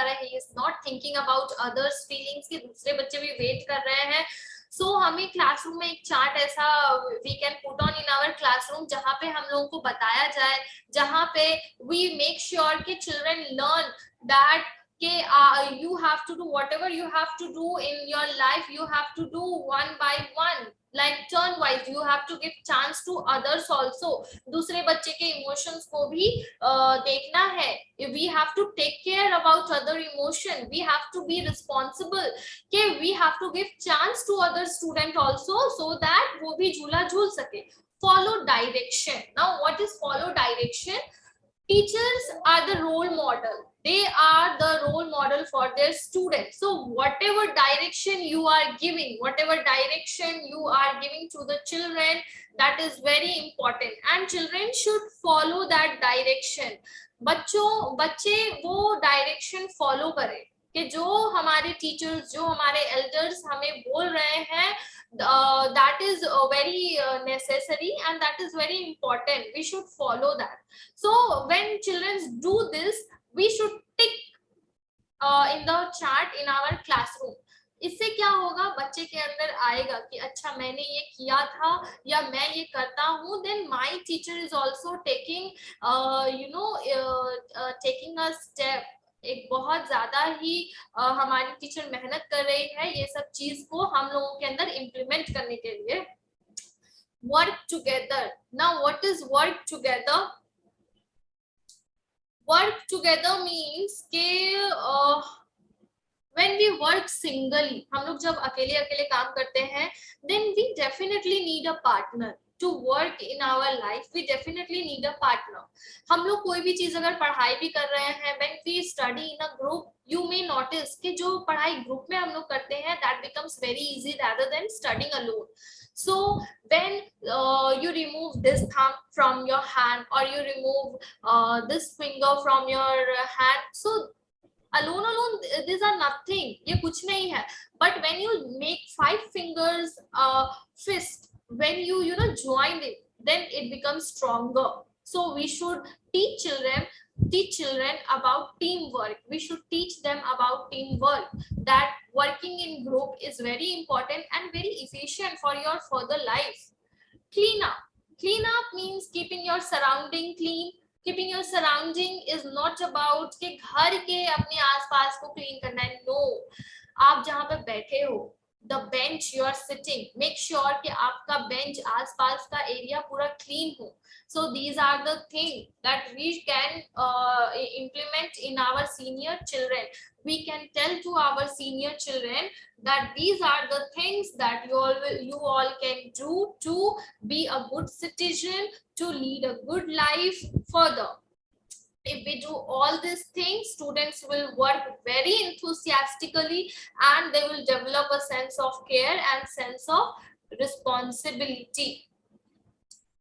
Speaker 1: है, he is not thinking about others feelings कि दूसरे बच्चे भी वेट कर रहे हैं. सो हमें क्लासरूम में एक चार्ट ऐसा we can put on in our classroom जहाँ पे हम लोगों को बताया जाए, जहाँ पे वी मेक श्योर कि children learn that you have to do whatever you have to do in your life, you have to do one by one, like turn wise. You have to give chance to others also. दूसरे बच्चे के emotions को भी देखना है. We have to take care about other emotion, we have to be responsible कि we have to give chance to other student also so that वो भी झूला झूल सके. Follow direction. Now what is follow direction? Teachers are the role model, they are the role model for their students. So whatever direction you are giving, to the children, that is very important, and children should follow that direction. बच्चे वो direction follow करें कि जो हमारे teachers, जो हमारे elders हमें बोल रहे हैं, that is very necessary and that is very important. We should follow that. So when children do this, we should tick in the chart in our classroom. इससे क्या होगा, बच्चे के अंदर आएगा कि अच्छा मैंने ये किया था या मैं ये करता हूँ, then my teacher is also taking taking a step. एक बहुत ज्यादा ही हमारी टीचर मेहनत कर रही है ये सब चीज को हम लोगों के अंदर इम्प्लीमेंट करने के लिए. Work together. Now what is work together? Work together means के when we work singly, हम लोग जब अकेले अकेले काम करते हैं, then we definitely need a partner to work in our life. We definitely need a partner. हम लोग कोई भी चीज अगर पढ़ाई भी कर रहे हैं, when we study in a group, you may notice कि जो पढ़ाई ग्रुप में हम लोग करते हैं, that becomes very easy rather than studying alone. So when you remove this thumb from your hand or you remove this finger from your hand, so alone these are nothing, ये कुछ नहीं है. But when you make 5 fingers fist, when you join it, then it becomes stronger. So we should teach children about teamwork. We should teach them about teamwork, that working in group is very important and very efficient for your further life. Clean up means keeping your surrounding clean. Keeping your surrounding is not about कि घर के अपने आसपास को clean करना है. No, आप जहाँ पे बैठे हो, the bench you are sitting, make sure कि आपका bench आसपास का एरिया पूरा clean हो. So these are the things that we can implement in our senior children. We can tell to our senior children that these are the things that you all can do to be a good citizen, to lead a good life further. If we do all these things, students will work very enthusiastically and they will develop a sense of care and sense of responsibility.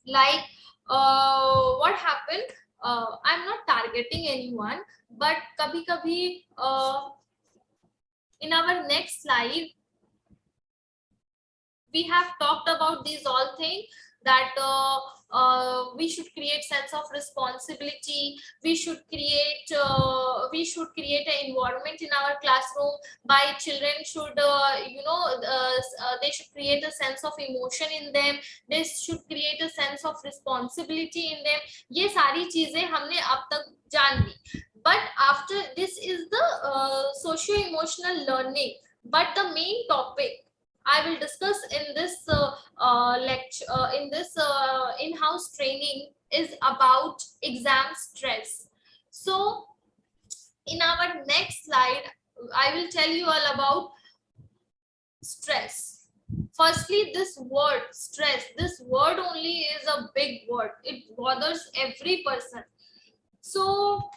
Speaker 1: Like what happened, I'm not targeting anyone, but kabhi kabhi in our next slide we have talked about these all things, that we should create sense of responsibility, we should create an environment in our classroom by children should they should create a sense of emotion in them, they should create a sense of responsibility in them. ये सारी चीजें हमने अब तक जान ली, but after this is the socio emotional learning, but the main topic I will discuss in this lecture, in this in-house training, is about exam stress. So, in our next slide, I will tell you all about stress. Firstly, this word stress, this word only is a big word. It bothers every person. So,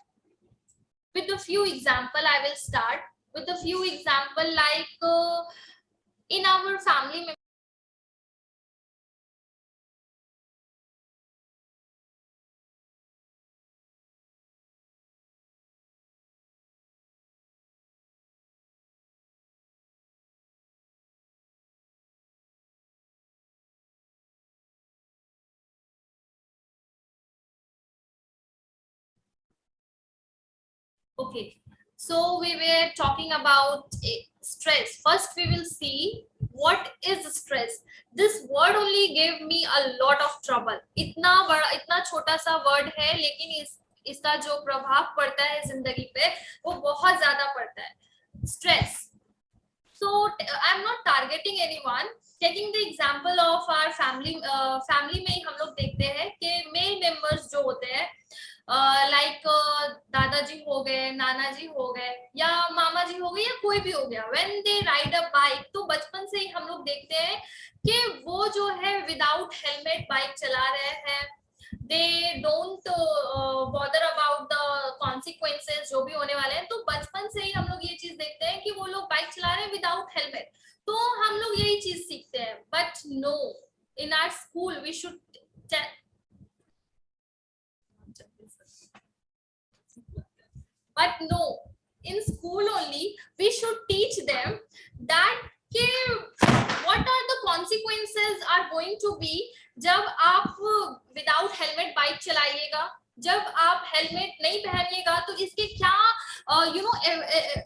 Speaker 1: with a few example, I will start with a few example like in our family. Okay, so we were talking about stress. First, we will see what is stress. This word only gave me a lot of trouble. इतना बड़ा, इतना छोटा सा word है, लेकिन इसका जो प्रभाव पड़ता है जिंदगी पे वो बहुत ज्यादा पड़ता है. Stress. So I'm not targeting anyone. Taking the example of our family, family में ही हम लोग देखते हैं कि मेल मेंबर्स जो होते हैं लाइक दादाजी हो गए, नाना जी हो गए, या मामा जी हो गए, या कोई भी हो गया, when they ride a bike, तो बचपन से ही हम लोग देखते हैं कि वो जो है विदाउट हेलमेट बाइक चला रहे हैं, they don't bother about the consequences जो भी होने वाले हैं. तो बचपन से ही हम लोग ये चीज देखते हैं कि वो लोग बाइक चला रहे हैं विदाउट हेलमेट, तो हम लोग यही चीज सीखते हैं. But no, in our school we should, but no, in school only we should teach them that what are the consequences are going to be जब आप विदाउट हेलमेट बाइक चलाइएगा, जब आप हेलमेट नहीं पहनिएगा तो इसके क्या यू नो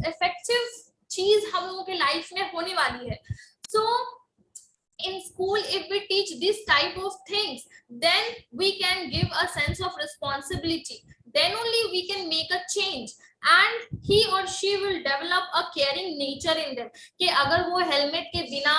Speaker 1: इफेक्टिव चीज हम लोगों के लाइफ में होने वाली है. So in school, if we teach this type of things, then we can give a sense of responsibility, then only we can make a change and he or she will develop a caring nature in them. कि अगर वो helmet के बिना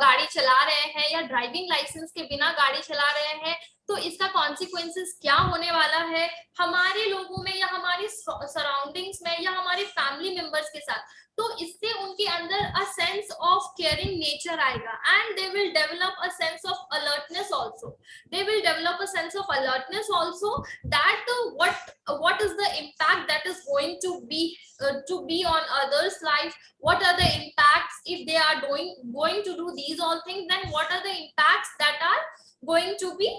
Speaker 1: गाड़ी चला रहे हैं या ड्राइविंग लाइसेंस के बिना गाड़ी चला रहे हैं तो इसका कॉन्सिक्वेंसेस क्या होने वाला है हमारे लोगों में या हमारे सराउंडिंग्स में या हमारे फैमिली मेंबर्स के साथ, तो इससे उनके अंदर a sense of caring nature आएगा and they will develop a sense of alertness also, they will develop a sense of alertness also that what is the impact that is going to be on others life, what are the impacts if they are going to do these all things, then what are the impacts that are going to be.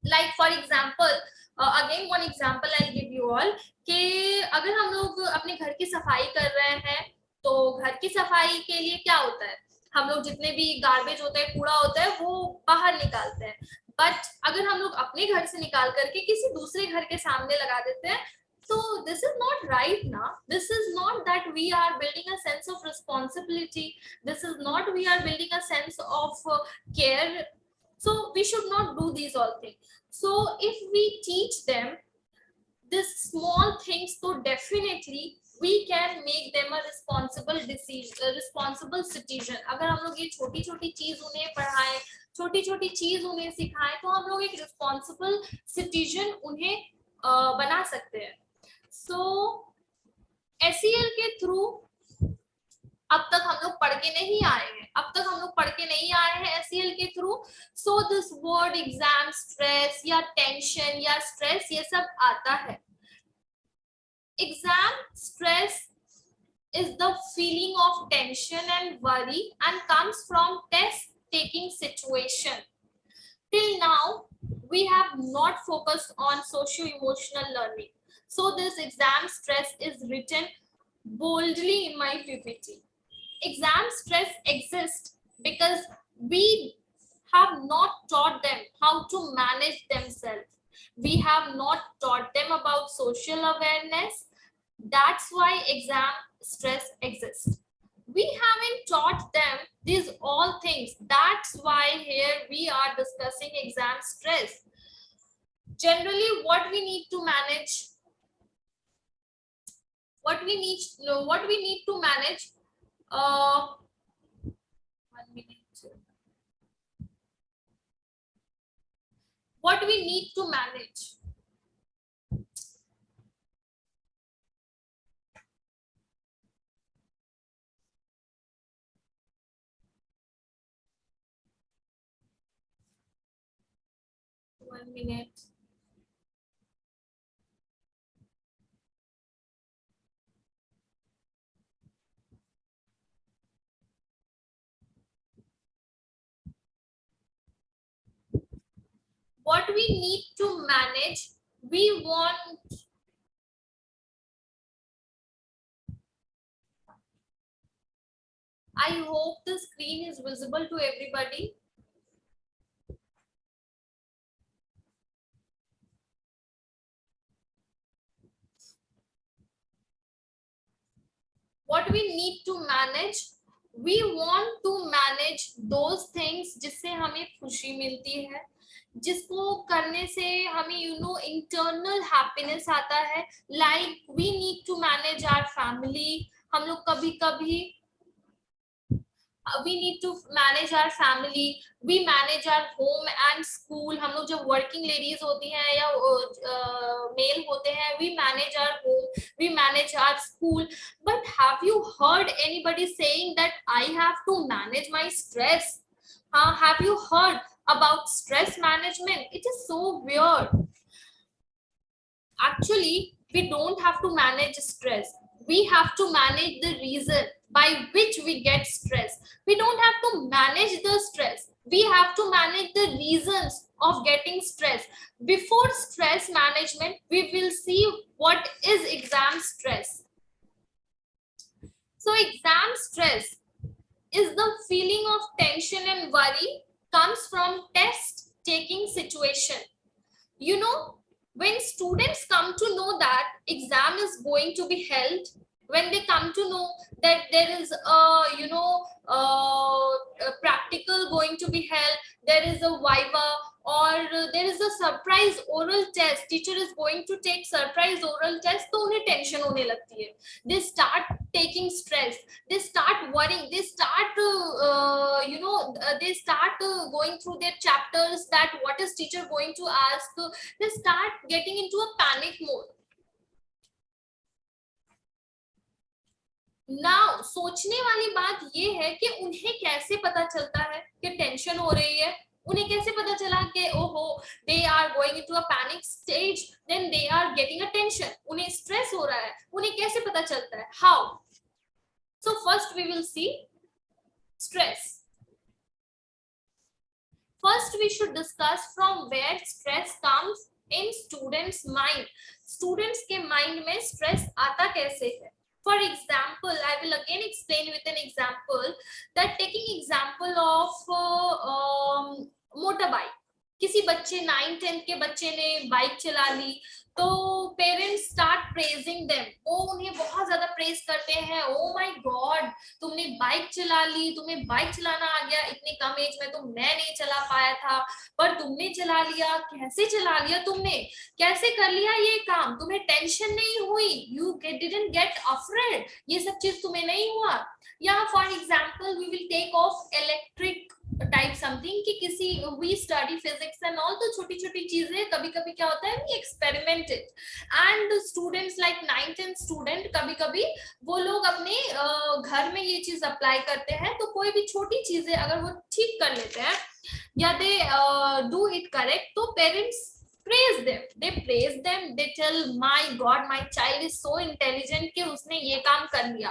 Speaker 1: Like for example, again one example I'll give you all कि अगर हम लोग अपने घर की सफाई कर रहे हैं तो घर की सफाई के लिए क्या होता है, हम लोग जितने भी गार्बेज होता है, कूड़ा होता है, वो बाहर निकालते हैं. बट अगर हम लोग अपने घर से निकाल करके किसी दूसरे घर के सामने लगा देते हैं, so this is not right now, this is not that we are building a sense of responsibility, this is not we are building a sense of care. So we should not do these all things. So if we teach them this small things, so definitely we can make them a responsible decision, a responsible citizen. अगर हम लोग ये छोटी छोटी चीज उन्हें पढ़ाएं, छोटी छोटी चीज उन्हें सिखाएं, तो हम लोग एक responsible citizen उन्हें बना सकते हैं. So SEL के थ्रू अब तक हम लोग पढ़ के नहीं आए हैं, अब तक हम लोग पढ़ के नहीं आए हैं एसईएल के through. So this word exam stress या टेंशन या स्ट्रेस ये सब आता है। Exam stress is the feeling of tension and worry and comes from test taking situation. Till now we have not focused on socio emotional learning, so this exam stress is written boldly in my ppt. Exam stress exists because we have not taught them how to manage themselves. We have not taught them about social awareness. That's why exam stress exists. We haven't taught them these all things. That's why here we are discussing exam stress. Generally what we need to manage, what we need to manage, 1 minute. What we need to manage, one minute. What we need to manage, we want, I hope the screen is visible to everybody. What we need to manage, we want to manage those things जिससे हमें खुशी मिलती है, जिसको करने से हमें internal happiness आता है. Like we need to manage our family. हम लोग कभी कभी we need to manage our family, we manage our home and school. हम लोग जब working ladies होती हैं या male होते हैं, we manage our home, we manage our school. But have you heard anybody saying that I have to manage my stress? Have you heard about stress management? It is so weird. Actually we don't have to manage stress, we have to manage the reason by which we get stress. We don't have to manage the stress, we have to manage the reasons of getting stress. Before stress management, we will see what is exam stress. So exam stress is the feeling of tension and worry comes from test taking situation. When students come to know that exam is going to be held, when they come to know that there is a practical going to be held, there is a viva, or there is a surprise oral test, teacher is going to take surprise oral test, तो उन्हें tension होने लगती है. They start taking stress, they start worrying, they start going through their chapters, that what is teacher going to ask. They start getting into a panic mode. Now सोचने वाली बात ये है कि उन्हें कैसे पता चलता है कि टेंशन हो रही है. उन्हें कैसे पता चला कि ओहो they are going into a panic stage, then they are getting a tension, उन्हें stress हो रहा है. उन्हें कैसे पता चलता है? How? So first we will see stress. First we should discuss from where stress comes in students mind. Students के mind में stress आता कैसे है? For example, I will again explain with an example, that taking example of motorbike. किसी बच्चे 9th-10th के बच्चे ने बाइक चला ली, तो पेरेंट्स स्टार्ट प्रेजिंग देम. वो उन्हें बहुत ज्यादा प्रेज करते हैं. ओ माय गॉड, तुमने बाइक चला ली, तुम्हें बाइक चलाना आ गया, इतनी कम एज में तो मैं नहीं चला पाया था, पर तुमने चला लिया. कैसे चला लिया तुमने, कैसे कर लिया ये काम, तुम्हें टेंशन नहीं हुई, यू डिडंट गेट अफ्रेड, ये सब चीज तुम्हें नहीं हुआ. या for example we will take of electric type something कि किसी we study physics and all, तो छोटी छोटी चीजें कभी कभी क्या होता है we experiment it, and students like 9th student कभी कभी वो लोग अपने घर में ये चीज अप्लाई करते हैं, तो कोई भी छोटी चीजें अगर वो ठीक कर लेते हैं या दे डू इट करेक्ट, तो parents praise them, they tell my god my child is so intelligent कि उसने ये काम कर लिया,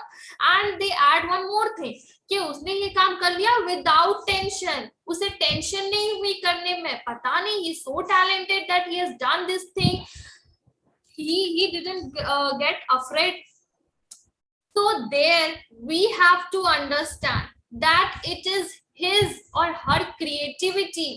Speaker 1: and they add one more thing कि उसने ये काम कर लिया विदाउट टेंशन, उसे टेंशन नहीं हुई करने में, पता नहीं he is so talented that he has done this thing, he didn't get afraid. So there we have to understand that it is his or her creativity,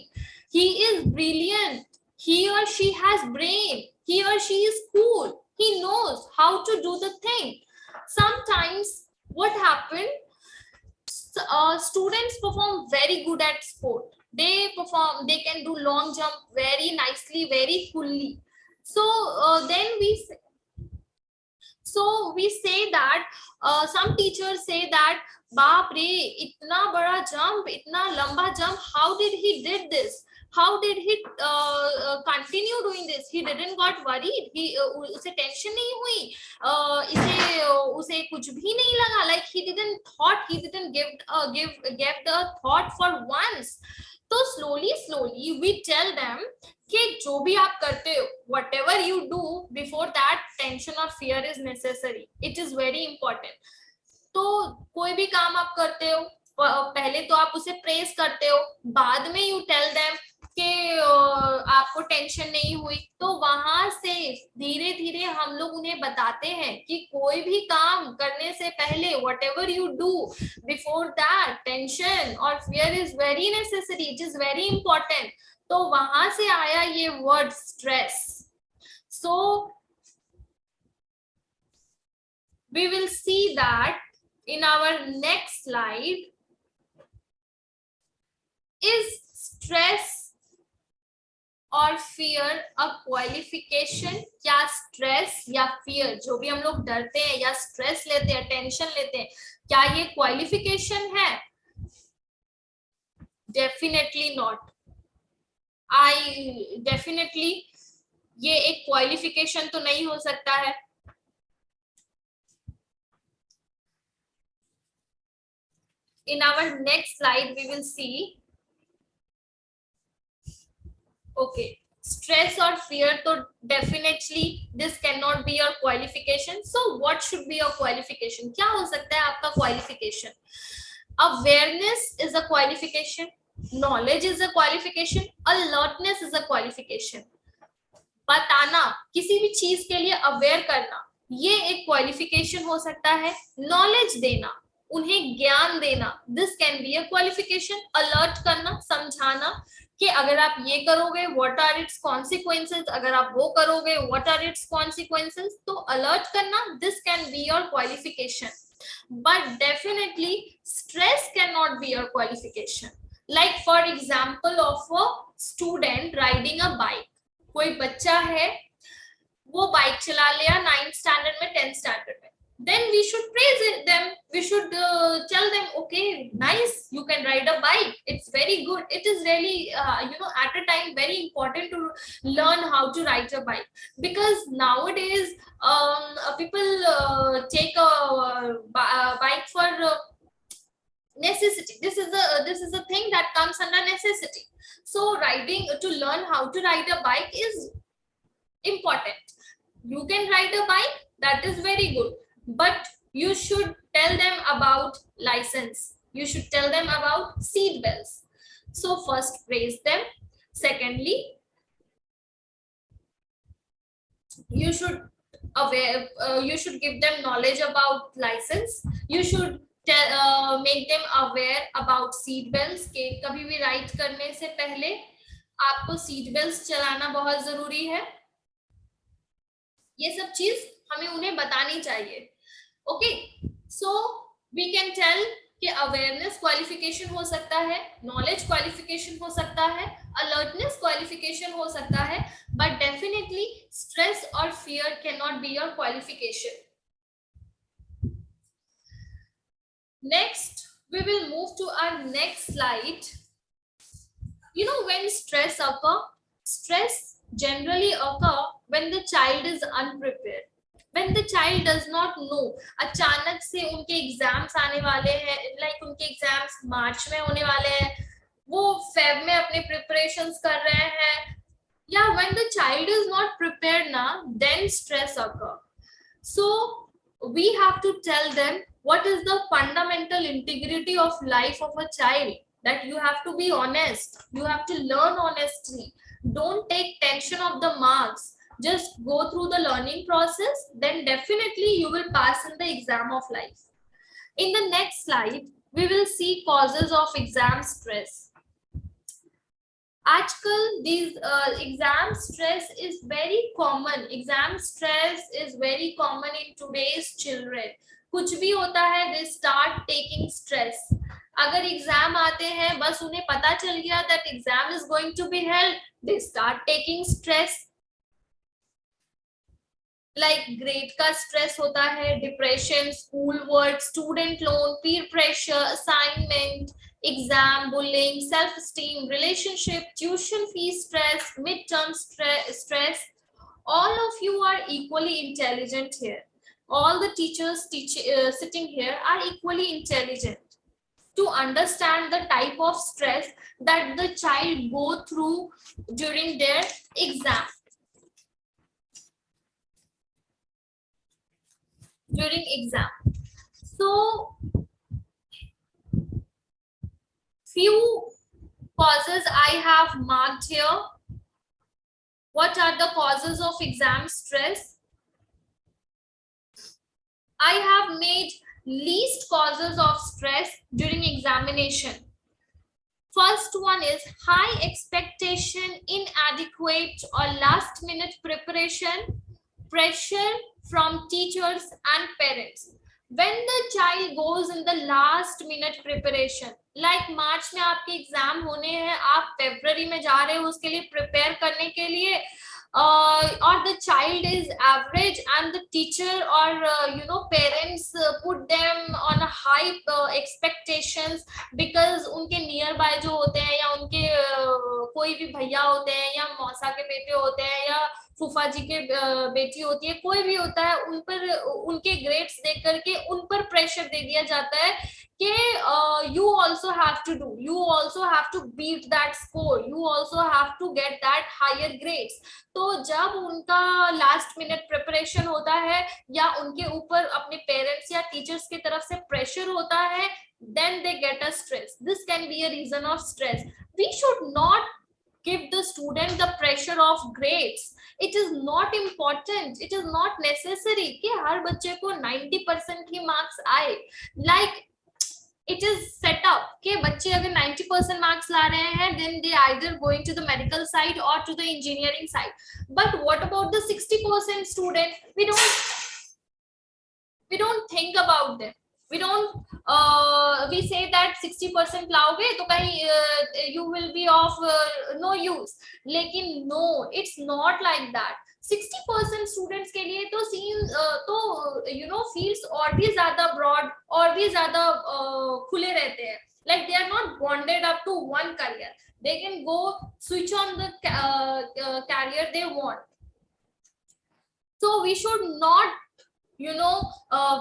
Speaker 1: he is brilliant, he or she has brain, he or she is cool, he knows how to do the thing. Sometimes what happened, students perform very good at sport, they can do long jump very nicely, very coolly, so then we say that some teachers say that बाप रे इतना बड़ा jump, इतना लंबा jump, how did he did this, how did he continue doing this, he didn't got worried, he उसे tension नहीं हुई, उसे कुछ भी नहीं लगा, like he didn't thought, he didn't give the thought for once. तो slowly we tell them कि जो भी आप करते हो, whatever you do, before that tension or fear is necessary, it is very important. तो कोई भी काम आप करते हो, पहले तो आप उसे प्रेस करते हो, बाद में यू टेल देम कि आपको टेंशन नहीं हुई, तो वहां से धीरे धीरे हम लोग उन्हें बताते हैं कि कोई भी काम करने से पहले whatever you do before that tension or fear is very necessary, it is very important. तो वहां से आया ये word stress. So we will see that in our next slide. Is stress और फियर अ क्वालिफिकेशन? क्या स्ट्रेस या fear, जो भी हम लोग डरते हैं या स्ट्रेस लेते हैं, टेंशन लेते हैं, क्या ये क्वालिफिकेशन है? Definitely not. आई डेफिनेटली ये एक क्वालिफिकेशन तो नहीं हो सकता है. In our next slide we will see. Okay, stress or fear, तो definitely this cannot be your qualification. So what should be your qualification? क्या हो सकता है आपका qualification? Awareness is a qualification, knowledge is a qualification, alertness is a qualification. बताना, किसी भी चीज के लिए अवेयर करना, ये एक क्वालिफिकेशन हो सकता है. नॉलेज देना, उन्हें ज्ञान देना, this can be a qualification. Alert करना, समझाना कि अगर आप ये करोगे व्हाट आर इट्स कॉन्सिक्वेंसेस, अगर आप वो करोगे व्हाट आर इट्स कॉन्सिक्वेंसेस, तो अलर्ट करना, this can be your qualification. But definitely stress can not be your qualification. Like for example of a student riding a bike. कोई बच्चा है वो बाइक चला लिया 9th स्टैंडर्ड में, 10th स्टैंडर्ड में, then we should praise them, we should tell them okay nice, you can ride a bike, it's very good, it is really at a time very important to learn how to ride a bike, because nowadays people take a bike for necessity. This is a thing that comes under necessity. So riding, to learn how to ride a bike is important. You can ride a bike, that is very good, but you should tell them about license, you should tell them about seat belts. So first praise them, secondly you should you should give them knowledge about license, you should make them aware about seat belts के कभी भी ride करने से पहले आपको seat belt चलाना बहुत जरूरी है. ये सब चीज हमें उन्हें बतानी चाहिए. Okay, so we can tell कि अवेयरनेस क्वालिफिकेशन हो सकता है, नॉलेज क्वालिफिकेशन हो सकता है, अलर्टनेस क्वालिफिकेशन हो सकता है, बट डेफिनेटली स्ट्रेस और fear can not be your qualification. Next we will move to our next slide. You know, when stress generally occur when the child is unprepared, when the child does not know, अचानक से उनके exams आने वाले हैं, like उनके exams मार्च में होने वाले हैं, वो फेब में अपने प्रिपरेशंस कर रहे हैं, या when the child is not prepared na, then stress occur. So we have to tell them what is the fundamental integrity of life of a child, that you have to be honest, you have to learn honestly, don't take tension of the marks, just go through the learning process, then definitely you will pass in the exam of life. In the next slide we will see causes of exam stress. आजकल these exam stress is very common, exam stress is very common in today's children. कुछ भी होता है they start taking stress. अगर exam आते हैं बस उन्हें पता चल गया that exam is going to be held, they start taking stress. like grade का stress होता है, depression, school work, student loan, peer pressure, assignment, exam, bullying, self-esteem, relationship, tuition fees stress, midterm stress. All of you are equally intelligent here. All the teachers sitting here are equally intelligent to understand the type of stress that the child go through during their exam. During exam. So few causes I have marked here. What are the causes of exam stress? I have made least causes of stress during examination. First one is high expectation, inadequate or last minute preparation, pressure from teachers and parents. When the child goes in the last minute preparation, like मार्च में आपके exam होने हैं, आप फरवरी में जा रहे हो उसके लिए प्रिपेयर करने के लिए, or the child is average and the teacher or parents put them on a high expectations because उनके near by जो होते हैं या उनके कोई भी भैया होते हैं या मौसा के बेटे होते हैं या फूफा जी के बेटी होती है, कोई भी होता है, उन पर उनके ग्रेड्स देख करके उन पर प्रेशर दे दिया जाता है कि you also have to do, you also have to beat that score, you also have to get that higher grades. तो जब उनका लास्ट मिनट प्रिपरेशन होता है या उनके ऊपर अपने पेरेंट्स या टीचर्स की तरफ से प्रेशर होता है, then they get a stress. This can be a reason of stress. We should not give the student the pressure of grades. It is not important, it is not necessary कि हर बच्चे को 90% ही marks आए. Like it is set up कि बच्चे अगर 90% marks ला रहे हैं, then they either going to the medical side or to the engineering side. But what about the 60% student? We don't think about them. We don't we say that 60% लाओगे तो कहीं you will be of no use. लेकिन no, it's not like that. 60% students के लिए तो scene तो fields और भी ज्यादा ब्रॉड और भी ज्यादा खुले रहते हैं. Like they are not bonded up to one career. They can go switch on the career they want. So we should not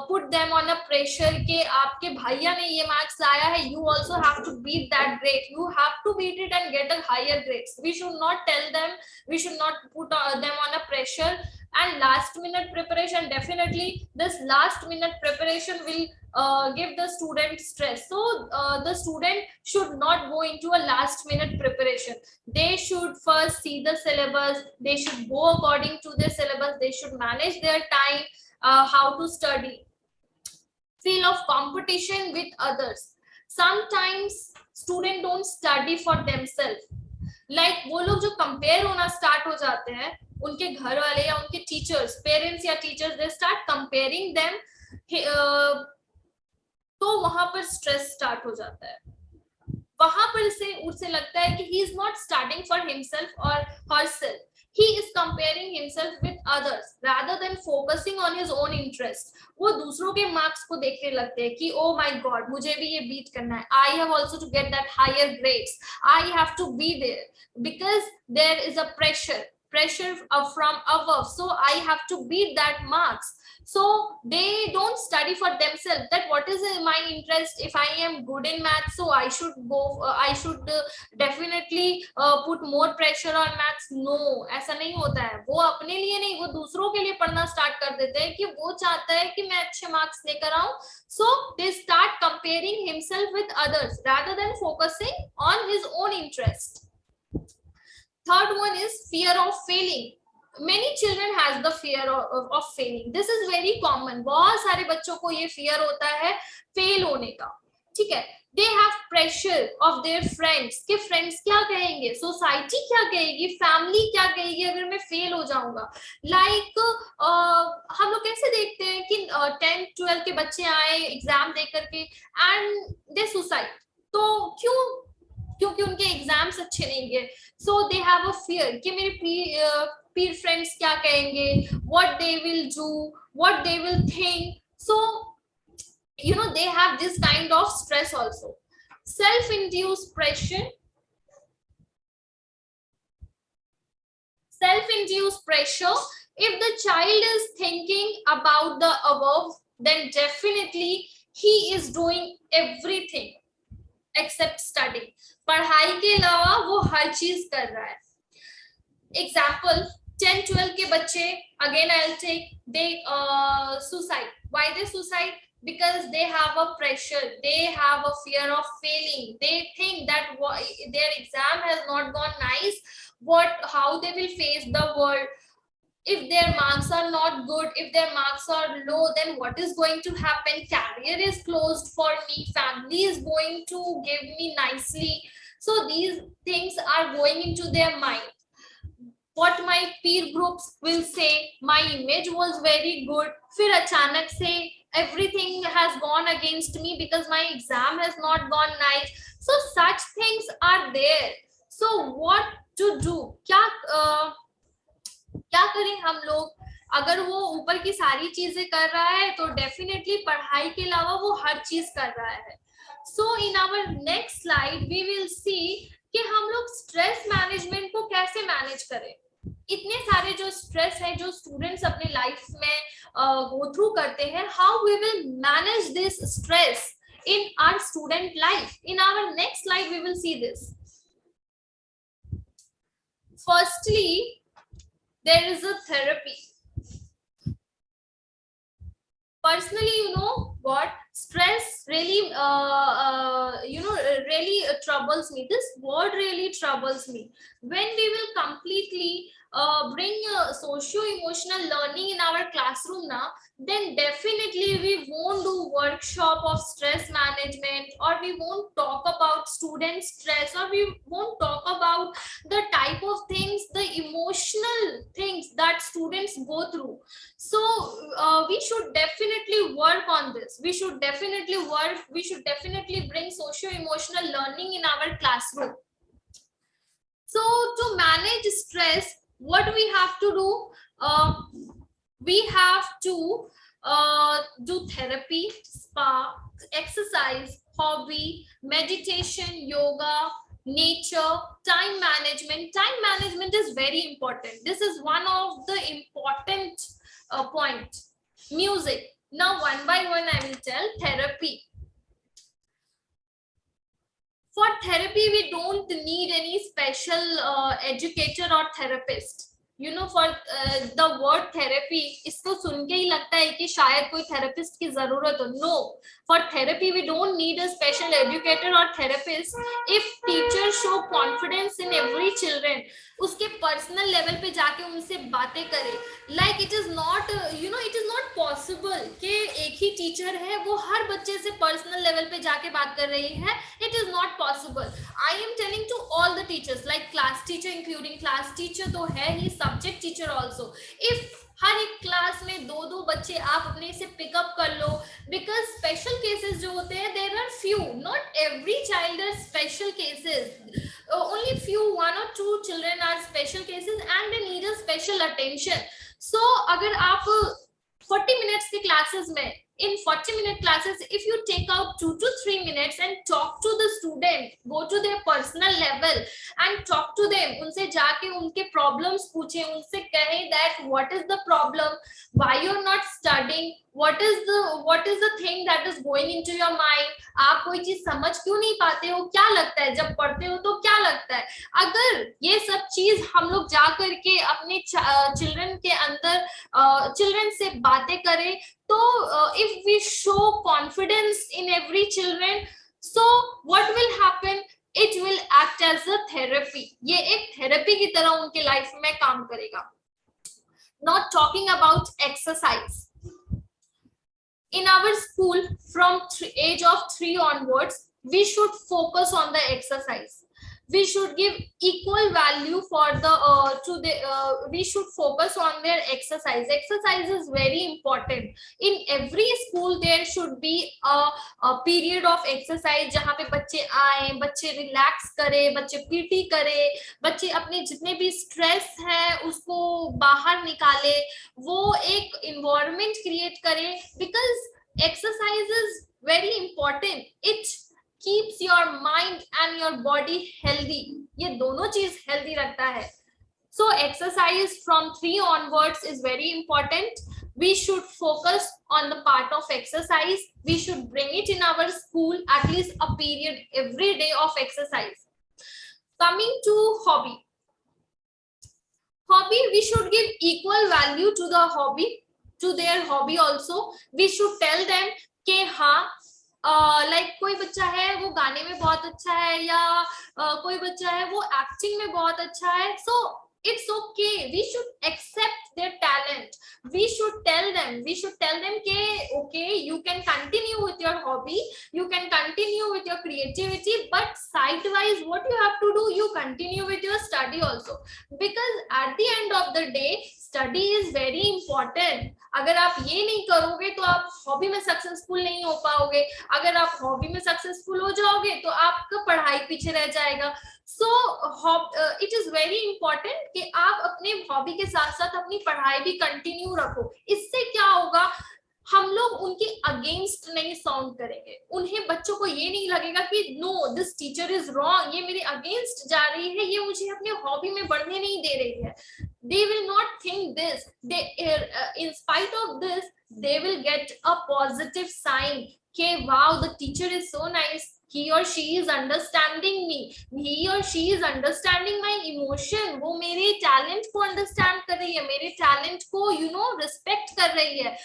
Speaker 1: put them on a pressure कि आपके भैया ने ये मार्क्स लाया है, you also have to beat that grade, you have to beat it and get a higher grades. We should not tell them, we should not put them on a pressure. And last minute preparation, definitely this last minute preparation will give the student stress. So the student should not go into a last minute preparation. They should first see the syllabus, they should go according to the syllabus, they should manage their time, how to study. Feel of competition with others. Sometimes students don't study for themselves. Like वो लोग जो compare होना start हो जाते हैं, उनके घर वाले या उनके teachers, parents या teachers, they start comparing them. तो वहां पर stress start हो जाता है. वहां पर से उसे लगता है कि he is not studying for himself or herself. he is comparing himself with others rather than focusing on his own interest. वो दूसरों के मार्क्स को देखने लगते हैं कि oh my god मुझे भी ये बीट करना है, I have also to get that higher grades, I have to be there because there is a pressure from above, so I have to beat that marks. So they don't study for themselves that what is my interest. If I am good in maths, so I should go I should definitely put more pressure on maths. No, ऐसा नहीं होता है. वो अपने लिए नहीं, वो दूसरों के लिए पढ़ना स्टार्ट कर देते हैं कि वो चाहता है कि मैं अच्छे मार्क्स लेकर आऊं. So they start comparing himself with others rather than focusing on his own interest. Third one is fear of failing. Many children has the fear of failing. This is very common. बहुत सारे बच्चों को ये fear होता है fail होने का. ठीक है. They have pressure of their friends कि friends क्या कहेंगे, society क्या कहेगी, family क्या कहेगी अगर मैं फेल हो जाऊंगा. Like हम लोग कैसे देखते हैं कि 10th 12th के बच्चे आए एग्जाम दे करके and they suicide. तो क्यों? क्योंकि उनके एग्जाम्स अच्छे नहीं गए. So they have a fear कि मेरे peer friends क्या कहेंगे, what they will do, what they will think. So you know they have this kind of stress also. Self-induced pressure. Self-induced pressure. If the child is thinking about the above, then definitely he is doing everything except studying. पढ़ाई के अलावा वो हर चीज कर रहा है. Example, 10-12 के बच्चे, again I'll take, they suicide. Why they suicide? Because they have a pressure, they have a fear of failing. They think that their exam has not gone nice, how they will face the world. If their marks are not good, if their marks are low, then what is going to happen? Career is closed for me, family is going to give me nicely. So these things are going into their mind. What my peer groups will say, my image was very good, फिर अचानक से everything has gone against me because my exam has not gone nice. So such things are there. So what to do? क्या करें हम लोग? अगर वो ऊपर की सारी चीजें कर रहा है तो डेफिनेटली पढ़ाई के अलावा वो हर चीज कर रहा है. So in our next slide we will see कि हम लोग स्ट्रेस मैनेजमेंट को कैसे मैनेज करें. इतने सारे जो स्ट्रेस है जो स्टूडेंट्स अपने लाइफ में गो थ्रू करते हैं, how we will manage this stress in our student life. In our next slide we will see this. Firstly, there is a therapy. Personally, you know what, stress really really troubles me. This word really troubles me. When we will completely bring socio-emotional learning in our classroom now, then definitely we won't do workshop of stress management, or we won't talk about student stress, or we won't talk about the type of things, the emotional things that students go through. So we should definitely work on this. We should definitely bring socio-emotional learning in our classroom. So to manage stress, what we have to do, we have to do therapy, spa, exercise, hobby, meditation, yoga, nature, time management. Time management is very important. This is one of the important point. Music. Now one by one I will tell. Therapy. For therapy we don't need any special educator or therapist. You know, for the word therapy, इसको सुन के ही लगता है कि शायद कोई therapist की जरूरत हो. No, for therapy we don't need a special educator or therapist. If teachers show confidence in every children, उसके पर्सनल लेवल पे जाके उनसे बातें करें. Like it is not it is not possible कि एक ही टीचर है वो हर बच्चे से पर्सनल लेवल पे जाके बात कर रही है. It is not possible. I am telling to all the teachers, like class teacher, including class teacher तो है ही, subject teacher also. If हर एक क्लास में दो बच्चे आप अपने से पिकअप कर लो, बिकॉज स्पेशल केसेस जो होते हैं there are few, not every child are special cases. only few, 1 or 2 children are special cases and they need a special attention. So अगर आप 40 minutes की classes में, in 40-minute classes, if you take out 2 to 3 minutes and talk to the student, go to their personal level and talk to them, उनसे जाके उनके problems पूछे, उनसे कहें that what is the problem, why you're not studying, what is the thing that is going into your mind, आप कोई चीज समझ क्यों नहीं पाते हो, क्या लगता है जब पढ़ते हो तो क्या लगता है. अगर ये सब चीज हम लोग जा करके अपने चिल्ड्रन के अंदर चिल्ड्रन से बातें करें, तो if we show confidence in every children, so what will happen, it will act as a therapy. ये एक थेरेपी की तरह उनके लाइफ में काम करेगा. Not talking about exercise. In our school, from age of 3 onwards, we should focus on the exercise. We should give equal value for the we should focus on their exercise. Exercise is very important. In every school there should be a period of exercise जहाँ पे बच्चे आए, बच्चे relax करे, बच्चे PT करे, बच्चे अपने जितने भी स्ट्रेस है उसको बाहर निकाले, वो एक environment create करे, because exercise is very important. It keeps your mind and your body healthy. ये दोनों चीज healthy रखता है. So exercise from 3 onwards is very important. We should focus on the part of exercise. We should bring it in our school, at least a period every day of exercise. Coming to hobby. Hobby, we should give equal value to the hobby, to their hobby also. We should tell them कि हाँ, like कोई बच्चा है वो गाने में बहुत अच्छा है, या कोई बच्चा है वो एक्टिंग में बहुत अच्छा है, so it's okay. We should accept their talent. We should tell them कि okay, you can continue with your hobby, you can continue with your creativity, but sidewise what you have to do, you continue with your study also, because at the end of the day study is very important. अगर आप ये नहीं करोगे तो आप hobby में successful नहीं हो पाओगे. अगर आप हॉबी में सक्सेसफुल हो जाओगे तो आपका पढ़ाई पीछे रह जाएगा. So it is very important कि आप अपने हॉबी के साथ साथ अपनी पढ़ाई भी कंटिन्यू रखो. इससे क्या होगा, हम लोग उनके अगेंस्ट नहीं साउंड करेंगे. उन्हें बच्चों को ये नहीं लगेगा कि no this teacher is wrong, ये मेरे अगेंस्ट जा रही है, ये मुझे अपने हॉबी में बढ़ने नहीं दे रही है. They will not think this. They in spite of this, they will get a positive sign. Okay, wow, the teacher is so nice. He or she is understanding me. He or she is understanding my emotion. वो मेरे talent को understand कर रही है, मेरे talent को respect कर रही है.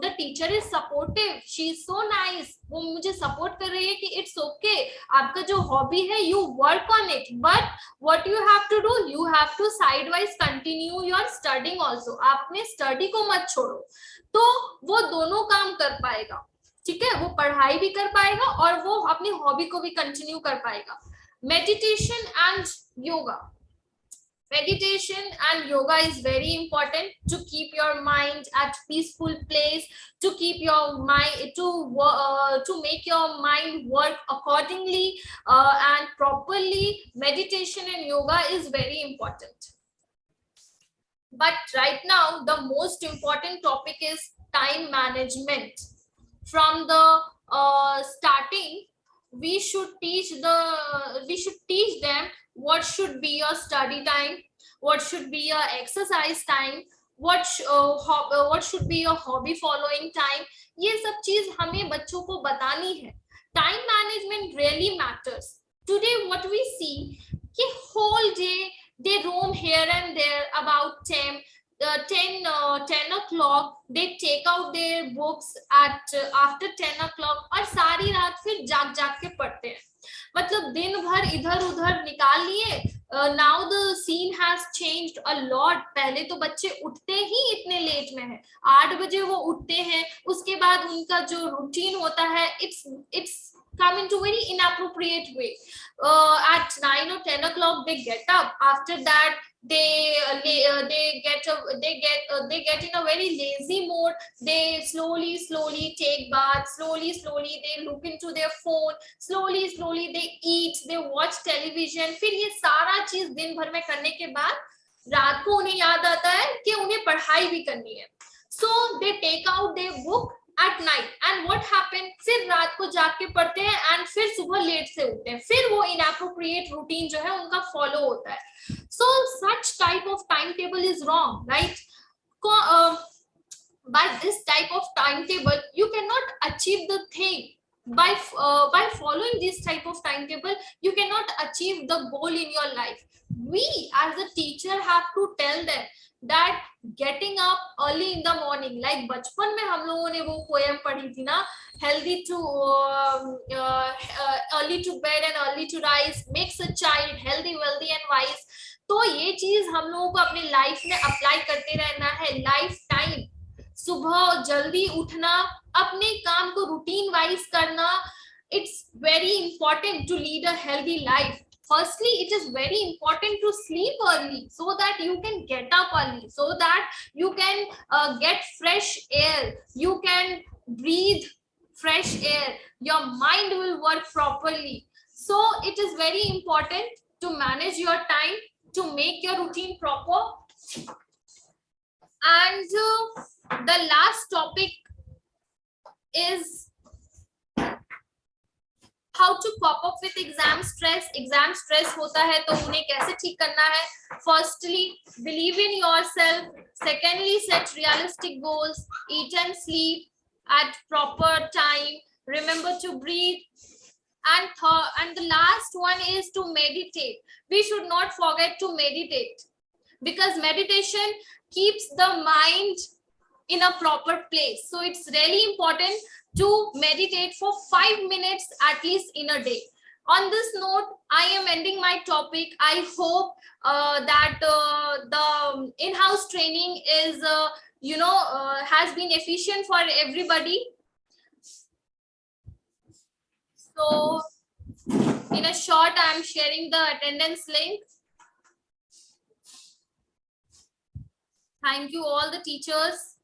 Speaker 1: The teacher is supportive. She is so nice. वो मुझे support कर रही है कि it's okay. आपका जो hobby है, you work on it. But what you have to do, you have to sidewise continue your studying also. आप अपने study को मत छोड़ो. तो वो दोनों काम कर पाएगा. ठीक है, वो पढ़ाई भी कर पाएगा और वो अपनी हॉबी को भी कंटिन्यू कर पाएगा. Meditation and yoga. Meditation and yoga is very important to keep your mind at peaceful place, to keep your mind to make your mind work accordingly and properly. Meditation and yoga is very important. But right now the most important topic is time management. From the starting, we should teach them what should be your study time, what should be your exercise time, what should be your hobby following time. ये सब चीज हमें बच्चों को बतानी है. Time management really matters. Today what we see कि whole day they roam here and there about 10 o'clock. They take out their books at after 10 o'clock और सारी रात फिर जाग के पढ़ते हैं. मतलब दिन भर इधर उधर निकाल लिए. Now the scene has changed a lot. पहले तो बच्चे उठते ही इतने लेट में है, 8 बजे वो उठते हैं. उसके बाद उनका जो रूटीन होता है, it's come into very inappropriate way. At 9 or 10 o'clock they get up. After that they get in a very lazy mode. They slowly take bath, slowly they look into their phone, slowly they eat, they watch television. फिर ये सारा चीज दिन भर में करने के बाद रात को उन्हें याद आता है कि उन्हें पढ़ाई भी करनी है. So they take out their book at night and what happened, फिर रात को जाग के पढ़ते हैं and फिर सुबह लेट से उठते हैं. फिर वो inappropriate routine जो है उनका follow होता है. So such type of timetable is wrong, right? By this type of timetable you cannot achieve the thing. By following this type of timetable you cannot achieve the goal in your life. We as a teacher have to tell them that getting up early in the morning, like बचपन में हम लोगों ने वो poem पढ़ी थी ना, healthy to early to bed and early to rise makes a child healthy, wealthy and wise. तो ये चीज हम लोगों को अपनी लाइफ में अप्लाई करते रहना है. लाइफ टाइम सुबह जल्दी उठना, अपने काम को रूटीन वाइज करना. It's very important to lead a healthy life. Firstly, it is very important to sleep early so that you can get up early, so that you can get fresh air, you can breathe fresh air, your mind will work properly. So it is very important to manage your time, to make your routine proper. And the last topic is how to cope up with exam stress. Exam stress होता है तो उन्हें कैसे ठीक करना है. Firstly, believe in yourself. Secondly, set realistic goals. Eat and sleep at proper time. Remember to breathe. And the last one is to meditate. We should not forget to meditate, because meditation keeps the mind in a proper place. So it's really important to meditate for 5 minutes at least in a day. On this note, I am ending my topic. I hope that the in-house training is has been efficient for everybody. So in a short, I am sharing the attendance link. Thank you all the teachers.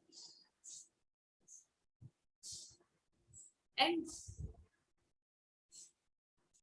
Speaker 1: And